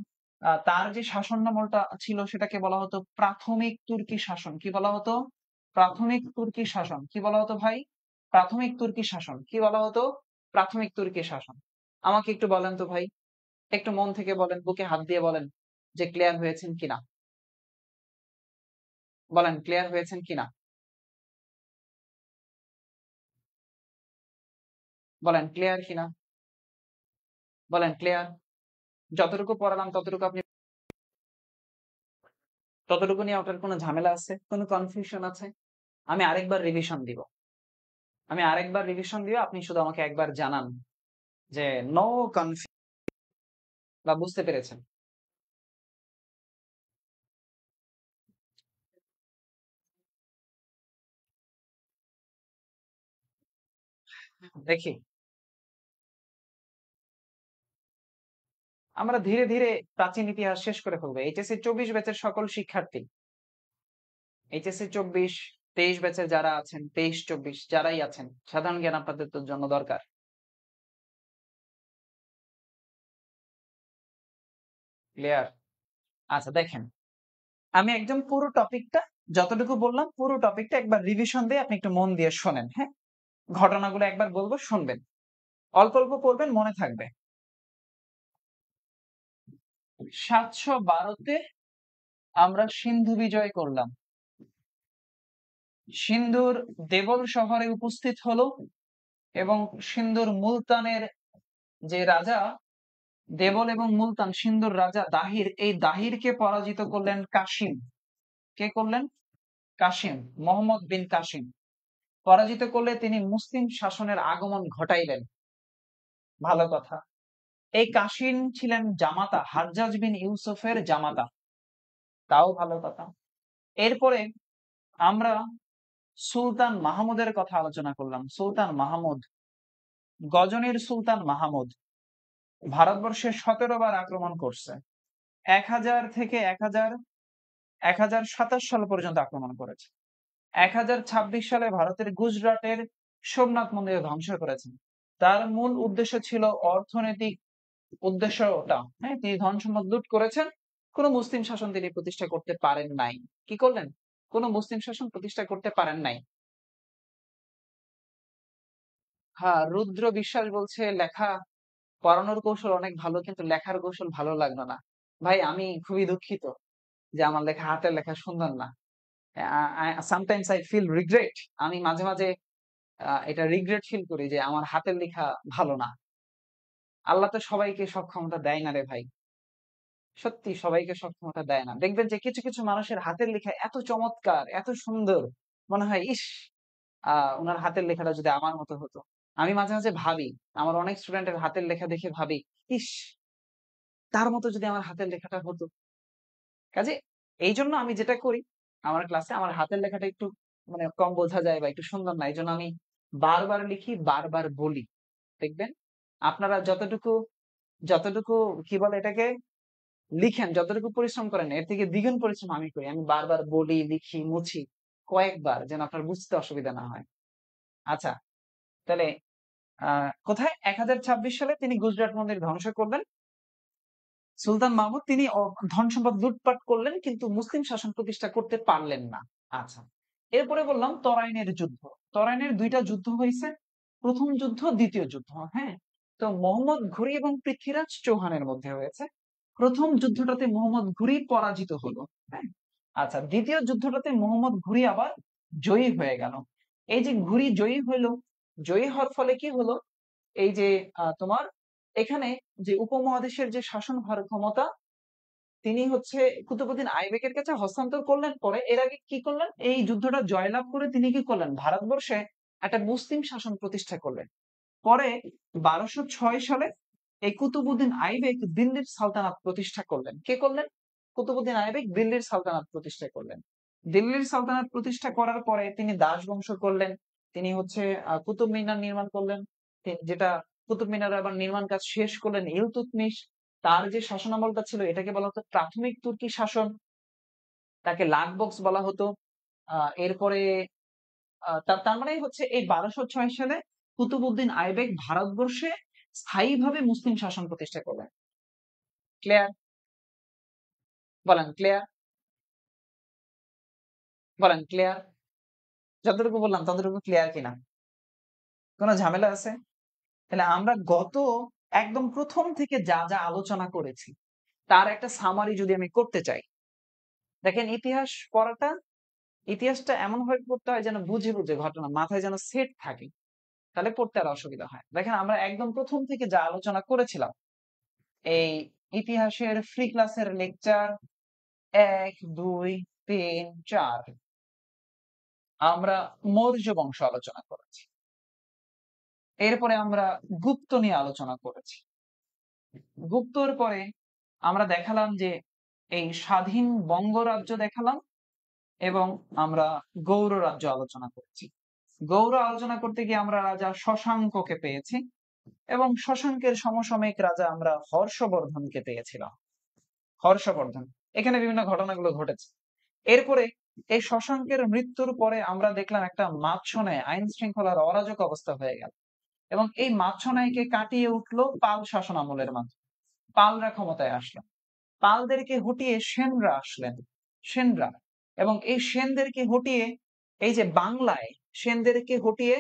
তার যে শাসনামলটা ছিল সেটাকে বলা হতো প্রাথমিক তুর্কি শাসন। কি বলা হতো? প্রাথমিক তুর্কি শাসন। কি বলা হতো ভাই? প্রাথমিক তুর্কি শাসন। কি বলা হতো? প্রাথমিক তুর্কি শাসন। আমাকে একটু বলেন তো ভাই, একটু মন থেকে বলেন, বুকে হাত দিয়ে বলেন যে ক্লিয়ার হয়েছেন কিনা। বলেন ক্লিয়ার হয়েছেন কিনা, বলেন ক্লিয়ার কিনা, বলেন ক্লিয়ার। যতটুকু পড়ালাম ততটুকু আপনি, ততটুকু নিয়ে আপনার কোনো ঝামেলা আছে, কোনো কনফিউশন আছে? আমি আরেকবার রিভিশন দিব, আমি আরেকবার রিভিশন দিব, আপনি শুধু আমাকে একবার জানান যে নো কনফিউশন বা বুঝতে পেরেছেন। দেখি, আমরা ধীরে ধীরে প্রাচীন ইতিহাস শেষ করে ফেলবো। এইচএসসি 24 ব্যাচের সকল শিক্ষার্থী, এইচএসসি 24 23 ব্যাচের যারা আছেন, 23 24 যারাই আছেন, সাধারণ জ্ঞান আপনাদের তো জন্য দরকার। ক্লিয়ার? আচ্ছা দেখেন, আমি একদম পুরো টপিকটা যতটুকু বললাম, পুরো টপিকটা একবার রিভিশন দিয়ে আপনি একটু মন দিয়ে শোনেন। হ্যাঁ, ঘটনাগুলো একবার বলবো, শুনবেন, অল্প অল্প পড়বেন, মনে থাকবে। 712-তে আমরা সিন্ধু বিজয় করলাম। সিন্ধুর দেবল শহরে উপস্থিত হলো এবং সিন্ধুর মুলতানের যে রাজা, দেবল এবং মুলতান, সিন্ধুর রাজা দাহির, এই দাহিরকে পরাজিত করলেন কাসিম। কে করলেন? কাসিম, মোহাম্মদ বিন কাসিম পরাজিত করলে তিনি মুসলিম শাসনের আগমন ঘটাইলেন। ভালো কথা। এই কাসিম ছিলেন জামাতা, হাজ্জাজ বিন ইউসুফের জামাতা। তাও ভালো কথা। এরপরে আমরা সুলতান মাহমুদের কথা আলোচনা করলাম। সুলতান মাহমুদ, গজনীর সুলতান মাহমুদ ভারতবর্ষে 17 বার আক্রমণ করছে। 1000 থেকে 1027 সাল পর্যন্ত আক্রমণ করেছে। 1026 সালে ভারতের গুজরাটের সোমনাথ মন্দির ধ্বংস করেছেন। তার মূল উদ্দেশ্য ছিল অর্থনৈতিক উদ্দেশ্য ওটা। হ্যাঁ, তিনি ধন সম্পদ লুট করেছেন, কোন মুসলিম শাসন তিনি প্রতিষ্ঠা করতে পারেন নাই। কি করলেন? কোন মুসলিম শাসন প্রতিষ্ঠা করতে পারেন নাই। হ্যাঁ, রুদ্র বিশ্বাস বলছে লেখা পড়ানোর কৌশল অনেক ভালো, কিন্তু লেখার কৌশল ভালো লাগলো না। ভাই আমি খুবই দুঃখিত যে আমার লেখা, হাতের লেখা সুন্দর না। Sometimes I feel regret. আমি মাঝে মাঝে এটা রিগ্রেট ফিল করি যে আমার হাতের লেখা ভালো না। আল্লাহ তো সবাইকে সক্ষমতা দেয় না রে ভাই। সত্যি সবাইকে সক্ষমতা দেয় না। দেখবেন যে কিছু কিছু মানুষের হাতের লেখা এত চমৎকার, এত সুন্দর, মনে হয় ইস, উনার হাতের লেখাটা যদি আমার মতো হতো। আমি মাঝে মাঝে ভাবি, আমার অনেক স্টুডেন্টের হাতের লেখা দেখে ভাবি, ইস, তার মতো যদি আমার হাতের লেখাটা হতো। কাজে এই জন্য আমি যেটা করি, আমার ক্লাসে আমার হাতের লেখাটা একটু মানে কম বোঝা যায় বা একটু সুন্দর না, এই জন্য আমি বারবার লিখি, বারবার বলি। দেখবেন আপনারা যতটুকু যতটুকু কি বলে এটাকে, লিখেন, যতটুকু পরিশ্রম করেন এর থেকে দ্বিগুণ পরিশ্রম আমি করি। আমি বারবার বলি, লিখি, মুছি কয়েকবার, যেন আপনার বুঝতে অসুবিধা না হয়। আচ্ছা, তাহলে কোথায় ১০২৬ সালে তিনি গুজরাট মন্দির ধ্বংস করলেন। সুলতান মাহমুদ তিনি ধন সম্পদ লুটপাট করলেন, কিন্তু মুসলিম শাসন প্রতিষ্ঠা করতে পারলেন না। আচ্ছা, এরপরে বললাম তরাইনের যুদ্ধ। তরাইনের ২টা যুদ্ধ হয়েছে, প্রথম যুদ্ধ, দ্বিতীয় যুদ্ধ। হ্যাঁ, তো মোহাম্মদ ঘুরি এবং পৃথ্বীরাজ চৌহানের মধ্যে হয়েছে। প্রথম যুদ্ধটাতে মোহাম্মদ ঘুরি পরাজিত হলো। হ্যাঁ, আচ্ছা, দ্বিতীয় যুদ্ধটাতে মোহাম্মদ ঘুরি আবার জয়ী হয়ে গেল। এই যে ঘুরি জয়ী হইলো, জয়ী হওয়ার ফলে কি হলো, এই যে তোমার এখানে যে উপমহাদেশের যে শাসনভার ক্ষমতা তিনি হচ্ছে কুতুবুদ্দিন আইবেকের কাছে হস্তান্তর করলেন। পরে এর আগে কি করলেন, এই যুদ্ধটা জয়লাভ করে তিনি কি করলেন, ভারতবর্ষে একটা মুসলিম শাসন প্রতিষ্ঠা করলেন। পরে ১২০৬ সালে এই কুতুবুদ্দিন আইবেক দিল্লির সালতানাত প্রতিষ্ঠা করলেন। কে করলেন? কুতুবুদ্দিন আইবেক দিল্লির সালতানাত প্রতিষ্ঠা করলেন। দিল্লির সালতানাত প্রতিষ্ঠা করার পরে তিনি দাস বংশ করলেন। তিনি হচ্ছে কুতুব মিনার নির্মাণ করলেন, যেটা কুতুব মিনার আবার নির্মাণ কাজ শেষ করলেন ইলতুৎমিশ। তার যে শাসনামলটা ছিল এটাকে বলা হতো প্রাথমিক তুর্কি শাসন, তাকে লাট বক্স বলা হতো। এরপরে তার তার মানে হচ্ছে এই ১২০৬ সালে কুতুবউদ্দিন আইবেক ভারতবর্ষে স্থায়ীভাবে মুসলিম শাসন প্রতিষ্ঠা করলেন। ক্লিয়ার? বলেন ক্লিয়ার? বলেন ক্লিয়ার? যতটুকু বললাম ততটুকু ক্লিয়ার কিনা? কোনো ঝামেলা আছে? তাহলে আমরা গত একদম প্রথম থেকে যা যা আলোচনা করেছি তার একটা সামারি যদি আমি করতে চাই, দেখেন ইতিহাস পড়াটা, ইতিহাসটা এমন ভাবে পড়তে হয় যেন বুঝে বুঝে ঘটনা মাথায় যেন সেট থাকে, তাহলে পড়তে আর অসুবিধা হয়। দেখেন আমরা একদম প্রথম থেকে যা আলোচনা করেছিলাম, এই ইতিহাসের ফ্রি ক্লাসের লেকচার ১, ২, ৩, ৪ আমরা মৌর্য বংশ আলোচনা করেছি। এরপরে আমরা গুপ্ত নিয়ে আলোচনা করেছি। গুপ্তর পরে আমরা দেখালাম যে এই স্বাধীন বঙ্গরাজ্য দেখালাম, এবং আমরা গৌড় রাজ্য আলোচনা করেছি। গৌড় আলোচনা করতে গিয়ে আমরা রাজা শশাঙ্ককে পেয়েছি, এবং শশাঙ্কের সমসাময়িক রাজা আমরা হর্ষবর্ধনকে পেয়েছিলাম। হর্ষবর্ধন, এখানে বিভিন্ন ঘটনাগুলো ঘটেছে। এরপরে এই শশাঙ্কের মৃত্যুর পরে আমরা দেখলাম একটা মাৎসনায় আইন শৃঙ্খলার অরাজক অবস্থা হয়ে গেল, এবং এই মাৎসনায়কে কাটিয়ে উঠলো পাল শাসন আমলের মাধ্যমে। পালরা ক্ষমতায় আসলো, পালদেরকে হটিয়ে সেনরা আসলেন, সেনরা। এবং এই সেনদেরকে হটিয়ে এই যে বাংলায়, সেনদেরকে হটিয়ে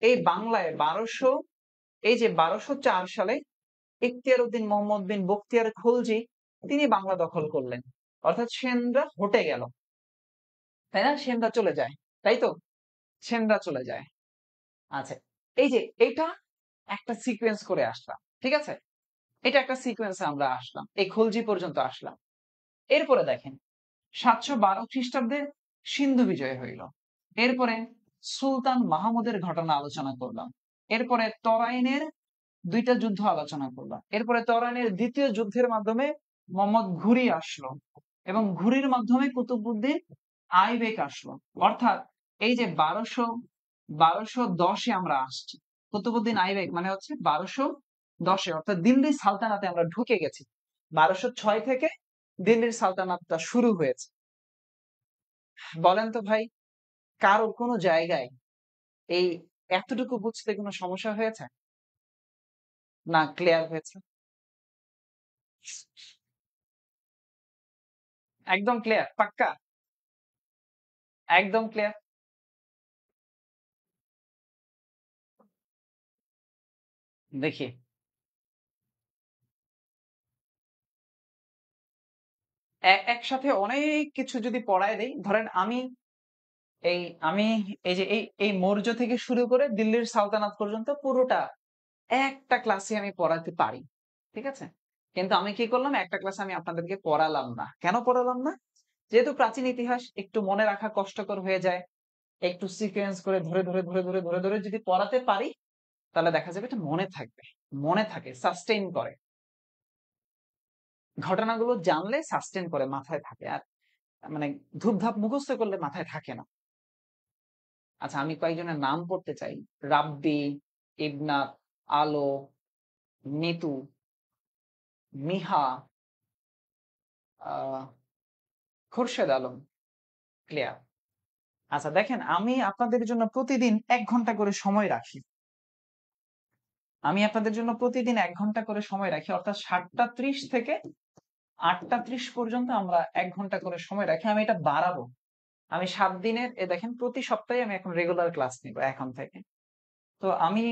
এই বাংলায় ১২০৪ সালে ইখতিয়ার উদ্দিন মোহাম্মদ বিন বখতিয়ার খলজি তিনি বাংলা দখল করলেন। অর্থাৎ সেনরা হটে গেল, তাই না? সেনরা চলে যায়, তাই তো? সেনরা চলে যায়। আচ্ছা, এই যে এটা একটা সিকোয়েন্স করে আসলাম, ঠিক আছে? এটা একটা সিকোয়েন্সে আমরা আসলাম, এই খলজি পর্যন্ত আসলাম। এরপরে দেখেন ৭১২ খ্রিস্টাব্দে সিন্ধু বিজয় হইল। এরপরে সুলতান মাহমুদের ঘটনা আলোচনা করলাম। এরপরে তরাইনের ২টা যুদ্ধ আলোচনা করলাম। এরপরে তরাইনের ২য় যুদ্ধের মাধ্যমে মোহাম্মদ ঘুরি আসলো, এবং ঘুরির মাধ্যমে কুতুবউদ্দিন আইবেক আসলো। অর্থাৎ এই যে ১২১০-এ আমরা আসছি, কুতুবউদ্দিন আইবেক মানে হচ্ছে ১২১০-এ, অর্থাৎ দিল্লি সালতানাতে আমরা ঢুকে গেছি। ১২০৬ থেকে দিল্লির সালতানাতটা শুরু হয়েছে। বলেন তো ভাই, কারো কোনো জায়গায় এই এতটুকু বুঝতে কোনো সমস্যা হয়েছে? না ক্লিয়ার হয়েছে? একদম ক্লিয়ার, পাক্কা, একদম ক্লিয়ার। দেখি, একসাথে অনেক কিছু যদি পড়ায় দেই, ধরেন এই আমি এই যে এই মৌর্য থেকে শুরু করে দিল্লির সালতানাত পর্যন্ত পুরোটা একটা ক্লাসে আমি পড়াতে পারি, ঠিক আছে? কিন্তু আমি কি করলাম, একটা ক্লাসে আমি আপনাদেরকে পড়ালাম না। কেন পড়ালাম না? যেহেতু প্রাচীন ইতিহাস একটু মনে রাখা কষ্টকর হয়ে যায়। একটু সিকোয়েন্স করে ধরে যদি পড়াতে পারি, তাহলে দেখা যাবে এটা মনে থাকবে। মনে থাকে, সাস্টেইন করে। ঘটনাগুলো জানলে সাস্টেইন করে, মাথায় থাকে। আর মানে ধুপধাপ মুখস্থ করলে মাথায় থাকে না। আচ্ছা, আমি কয়েকজনের নাম পড়তে চাই। রাব্বি, ইবনাত, আলো, নিতু, মিহা, আহ খোরশেদ আলম, ক্লিয়ার। আচ্ছা দেখেন, আমি আপনাদের জন্য প্রতিদিন ১ ঘন্টা করে সময় রাখি। আমি আপনাদের জন্য প্রতিদিন ১ ঘন্টা করে সময় রাখি। অর্থাৎ ৭টা ৩০ থেকে ৮টা ৩০ পর্যন্ত আমরা ১ ঘন্টা করে সময় রাখি। আমি এটা বাড়াবো। আমি ৭ দিনের দেখেন, প্রতি সপ্তাহে আমি এখন রেগুলার ক্লাস নিব এখন থেকে। তো আমি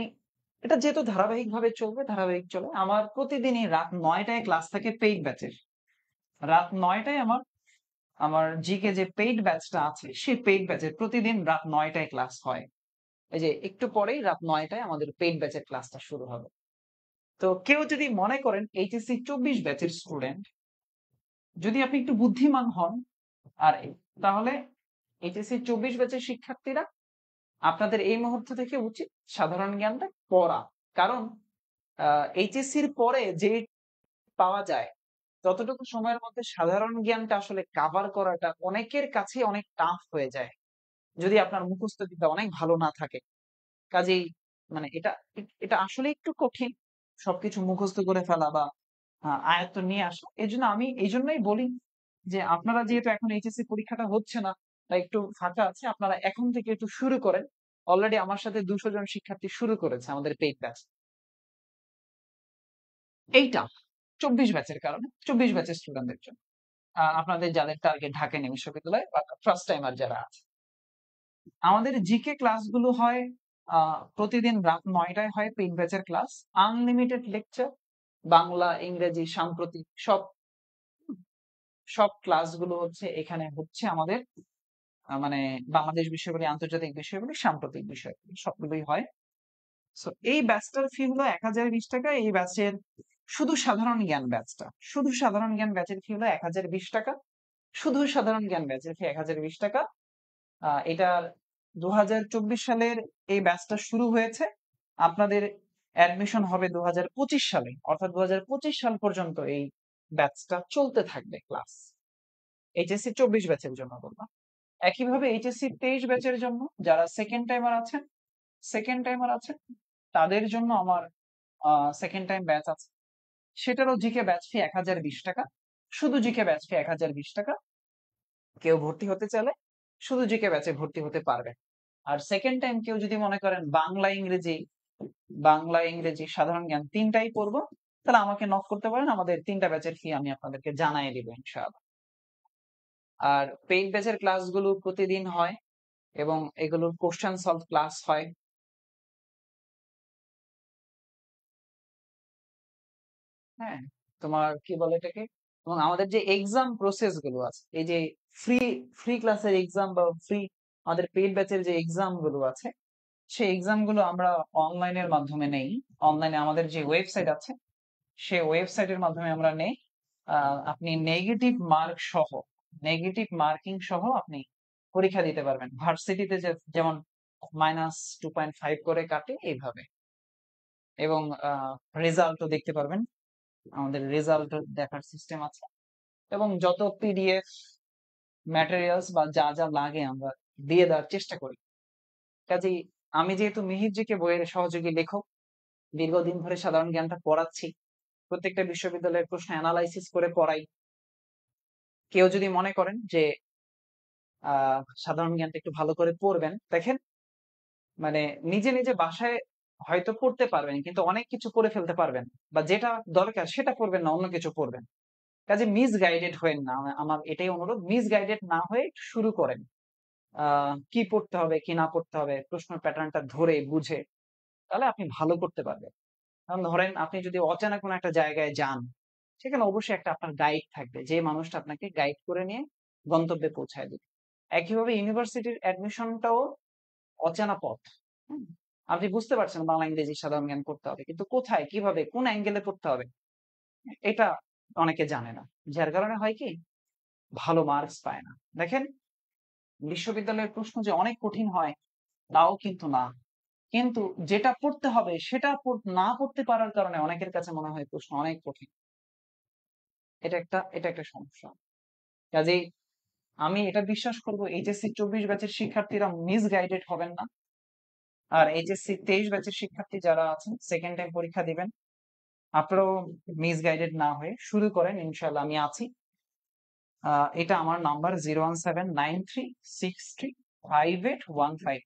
এটা যেহেতু ধারাবাহিকভাবে চলবে, ধারাবাহিক চলে। আমার প্রতিদিনই রাত ৯ টায় ক্লাস থাকে পেইড ব্যাচের। রাত ৯ টায় আমার আমার জিকে যে পেইড ব্যাচটা আছে, সেই পেইড ব্যাচের প্রতিদিন রাত ৯ টায় ক্লাস হয়। এই যে একটু পরেই রাত ৯ টায় আমাদের পেইড ব্যাচের ক্লাসটা শুরু হবে। তো কেউ যদি মনে করেন এইচএসসি ২৪ ব্যাচের স্টুডেন্ট, যদি আপনি একটু বুদ্ধিমান হন, আর তাহলে এইচএসসি ২৪ ব্যাচের শিক্ষার্থীরা, আপনাদের এই মুহূর্ত থেকে উচিত সাধারণ জ্ঞানটা পড়া। কারণ এইচএসসির পরে যে পাওয়া যায়, ততটুকু সময়ের মধ্যে সাধারণ জ্ঞানটা আসলে কাভার করাটা অনেকের কাছে অনেক টাফ হয়ে যায়, যদি আপনার মুখস্থ বিদ্যা অনেক ভালো না থাকে। কাজেই মানে এটা আসলে একটু কঠিন, সবকিছু মুখস্থ করে ফেলা বা আয়ত্ত নিয়ে আসা। এজন্য আমি এই জন্যই বলি যে আপনারা যেহেতু এখন এইচএসসি পরীক্ষাটা হচ্ছে না বা একটু ফাঁকা আছে, আপনারা এখন থেকে একটু শুরু করেন। অলরেডি আমার সাথে ২০০ জন শিক্ষার্থী শুরু করেছে আমাদের পেইড ব্যাচ। এইটা ২৪ ব্যাচের কারণে, ২৪ ব্যাচের স্টুডেন্টদের জন্য। আপনাদের যাদের টার্গেট ঢাকা বিশ্ববিদ্যালয় বা ফার্স্ট টাইমার যারা আছে। আমাদের জিকে ক্লাসগুলো হয় প্রতিদিন রাত ৯ টায় হয় পেইড ব্যাচের ক্লাস। আনলিমিটেড লেকচার, বাংলা, ইংরেজি, সাম্প্রতিক সব সব ক্লাসগুলো হচ্ছে এখানে হচ্ছে আমাদের মানে বাংলাদেশ বিষয়গুলি, আন্তর্জাতিক বিষয়গুলি, সাম্প্রতিক বিষয়গুলি সবগুলোই হয়। সো এই ব্যাচটার ফি হলো ১,০২০ টাকা। এই ব্যাচের শুধু সাধারণ জ্ঞান ব্যাচটা, শুধু সাধারণ জ্ঞান ব্যাচের ফি হলো ১,০২০ টাকা। শুধু সাধারণ জ্ঞান ব্যাচের ফি ১,০২০ টাকা। এটার ২০২৪ সালের এই ব্যাচটা শুরু হয়েছে। আপনাদের অ্যাডমিশন হবে ২০২৫ সালে, অর্থাৎ ২০২৫ সাল পর্যন্ত এই ব্যাচটা চলতে থাকবে ক্লাস। এইচএসসি ২৪ ব্যাচের জন্য বললাম। একইভাবে এইচএসসি ২৩ ব্যাচের জন্য যারা সেকেন্ড টাইমার আছেন, তাদের জন্য আমার সেকেন্ড টাইম ব্যাচ আছে। সেটারও জিকে ব্যাচ ফি ১,০২০ টাকা। শুধু জিকে ব্যাচ ফি ১,০২০ টাকা। কেউ ভর্তি হতে চাইলে শুধু জিকে ব্যাচে ভর্তি হতে পারবে। আর সেকেন্ড টাইম কেউ যদি মনে করেন বাংলা ইংরেজি সাধারণ জ্ঞান তিনটাই পড়বো, তাহলে আমাকে নক করতে পারেন। আমাদের ৩টা ব্যাচের ফি আমি আপনাদেরকে জানাই দিব ইনশাআল্লাহ। আর পেইড ব্যাচের ক্লাসগুলো প্রতিদিন হয় এবং এগুলোর কোশ্চেন সলভ ক্লাস হয়। হ্যাঁ, তোমার কি বলে এটাকে, এবং আমাদের যে এক্সাম প্রসেস গুলো আছে, এই যে ফ্রি ফ্রি ক্লাসের এক্সাম বা ফ্রি আমাদের পেইড ব্যাচের যে এক্সাম গুলো আছে, সেই এক্সাম গুলো আমরা অনলাইনের মাধ্যমে নেই। অনলাইনে আমাদের যে ওয়েবসাইট আছে, সেই ওয়েবসাইটের মাধ্যমে আমরা নেই। আপনি নেগেটিভ মার্কিং সহ আপনি পরীক্ষা দিতে পারবেন। ভার্সিটিতে যেমন -2.5 করে কাটে এইভাবে। এবং রেজাল্টও দেখতে পারবেন। আমাদের রেজাল্ট দেখার সিস্টেম আছে। এবং যত পিডিএফ ম্যাটেরিয়ালস বা যা যা লাগে আমরা দিয়ে দেওয়ার চেষ্টা করি। কাজেই আমি যেহেতু মিহির বইয়ের সহযোগী লেখক, দীর্ঘদিন ধরে সাধারণ জ্ঞানটা পড়াচ্ছি, প্রত্যেকটা বিশ্ববিদ্যালয়ের প্রশ্ন অ্যানালাইসিস করে পড়াই। কেউ যদি মনে করেন যে সাধারণ জ্ঞানটা একটু ভালো করে পড়বেন, দেখেন মানে নিজে নিজে বাসায় হয়তো পড়তে পারবেন কিন্তু অনেক কিছু পড়ে ফেলতে পারবেন না। বা যেটা দরকার সেটা পড়বেন না, অন্য কিছু পড়বেন। কাজে মিসগাইডেড হয়েন না। আমার এটাই অনুরোধ, মিসগাইডেড না হয়ে শুরু করেন। কি পড়তে হবে, কি না পড়তে হবে প্রশ্ন প্যাটার্নটা ধরে বুঝে তাহলে আপনি ভালো করতে পারবেন। কারণ ধরেন আপনি যদি অচেনা কোনো একটা জায়গায় যান, সেখানে অবশ্যই একটা আপনার গাইড থাকবে। যে মানুষটা আপনাকে গাইড করে নিয়ে গন্তব্যে পৌঁছায় দিবে। একইভাবে ইউনিভার্সিটির অ্যাডমিশনটাও অচেনা পথ। হুম? আপনি বুঝতে পারছেন বাংলা, ইংরেজি, সাধারণ জ্ঞান পড়তে হবে। কিন্তু কোথায়, কিভাবে, কোন অ্যাঙ্গেলে পড়তে হবে এটা অনেকে জানে না। যার কারণে হয় কি? ভালো মার্কস পায় না। দেখেন বিশ্ববিদ্যালয়ের প্রশ্ন যে অনেক কঠিন হয় তাও কিন্তু না। কিন্তু যেটা পড়তে হবে সেটা না পড়তে পারার কারণে অনেকের কাছে মনে হয় প্রশ্ন অনেক কঠিন। এটা একটা সমস্যা। কাজেই আমি এটা বিশ্বাস করব এইচএসসি 24 ব্যাচের শিক্ষার্থীরা মিসগাইডেড হবেন না। আর এইচএসসি 23 ব্যাচের শিক্ষার্থী যারা আছেন সেকেন্ড টাইম পরীক্ষা দিবেন, আপনারাও মিসগাইডেড না হয়ে শুরু করেন। ইনশাআল্লাহ আমি আছি। এটা আমার নাম্বার 01793635815।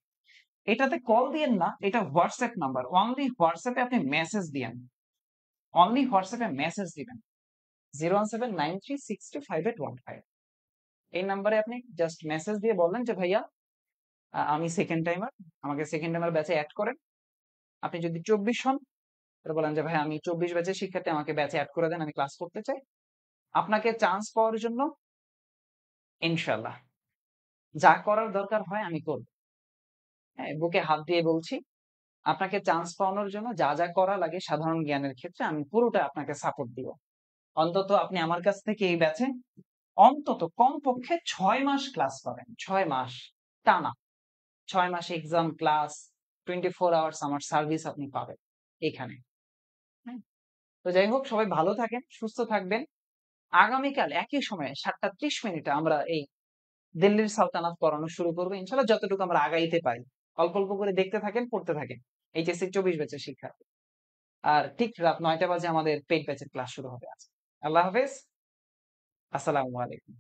এটাতে কল দিয়েন না, এটা হোয়াটসঅ্যাপ নাম্বার। হোয়াটসঅ্যাপে আপনি মেসেজ দিয়েন, অনলি হোয়াটসঅ্যাপে মেসেজ দিবেন 01793635815। এই নাম্বারে আপনি জাস্ট মেসেজ দিয়ে বললেন যে ভাইয়া আমি সেকেন্ড টাইমার, আমাকে সেকেন্ড টাইমার ব্যাচে অ্যাড করেন। আপনি যদি 24 হন তাহলে বলেন যে ভাই আমি 24 ব্যাচের শিক্ষার্থী, আমাকে ব্যাচে অ্যাড করে দেন, আমি ক্লাস করতে চাই। আপনাকে চান্স পাওয়ার জন্য ইনশাল্লাহ যা করার দরকার হয় আমি করব। হ্যাঁ, বুকে হাত দিয়ে বলছি, আপনাকে চান্স পাওয়ানোর জন্য যা যা করা লাগে সাধারণ জ্ঞানের ক্ষেত্রে আমি পুরোটা আপনাকে সাপোর্ট দিব। অন্তত আপনি আমার কাছ থেকে এই ব্যাচে অন্তত কমপক্ষে 6 মাস ক্লাস পাবেন। 6 মাস টানা, 6 মাস এক্সাম, ক্লাস, 24 আওয়ার্স আমার সার্ভিস আপনি পাবেন এখানে। হ্যাঁ? তো যাই হোক, সবাই ভালো থাকেন, সুস্থ থাকবেন। আগামীকাল একই সময়ে 7টা 30 মিনিটে আমরা এই দিল্লির সালতানাত পড়ানো শুরু করবো ইনশাল্লাহ, যতটুকু আমরা আগাইতে পারি। অল্প অল্প করে দেখতে থাকেন, পড়তে থাকেন। এইচএসসি 24 ব্যাচের শিক্ষার্থী। আর ঠিক রাত 9টা বাজে আমাদের পেইড ব্যাচের ক্লাস শুরু হবে আজ। আল্লাহ হাফেজ। আসসালামু আলাইকুম।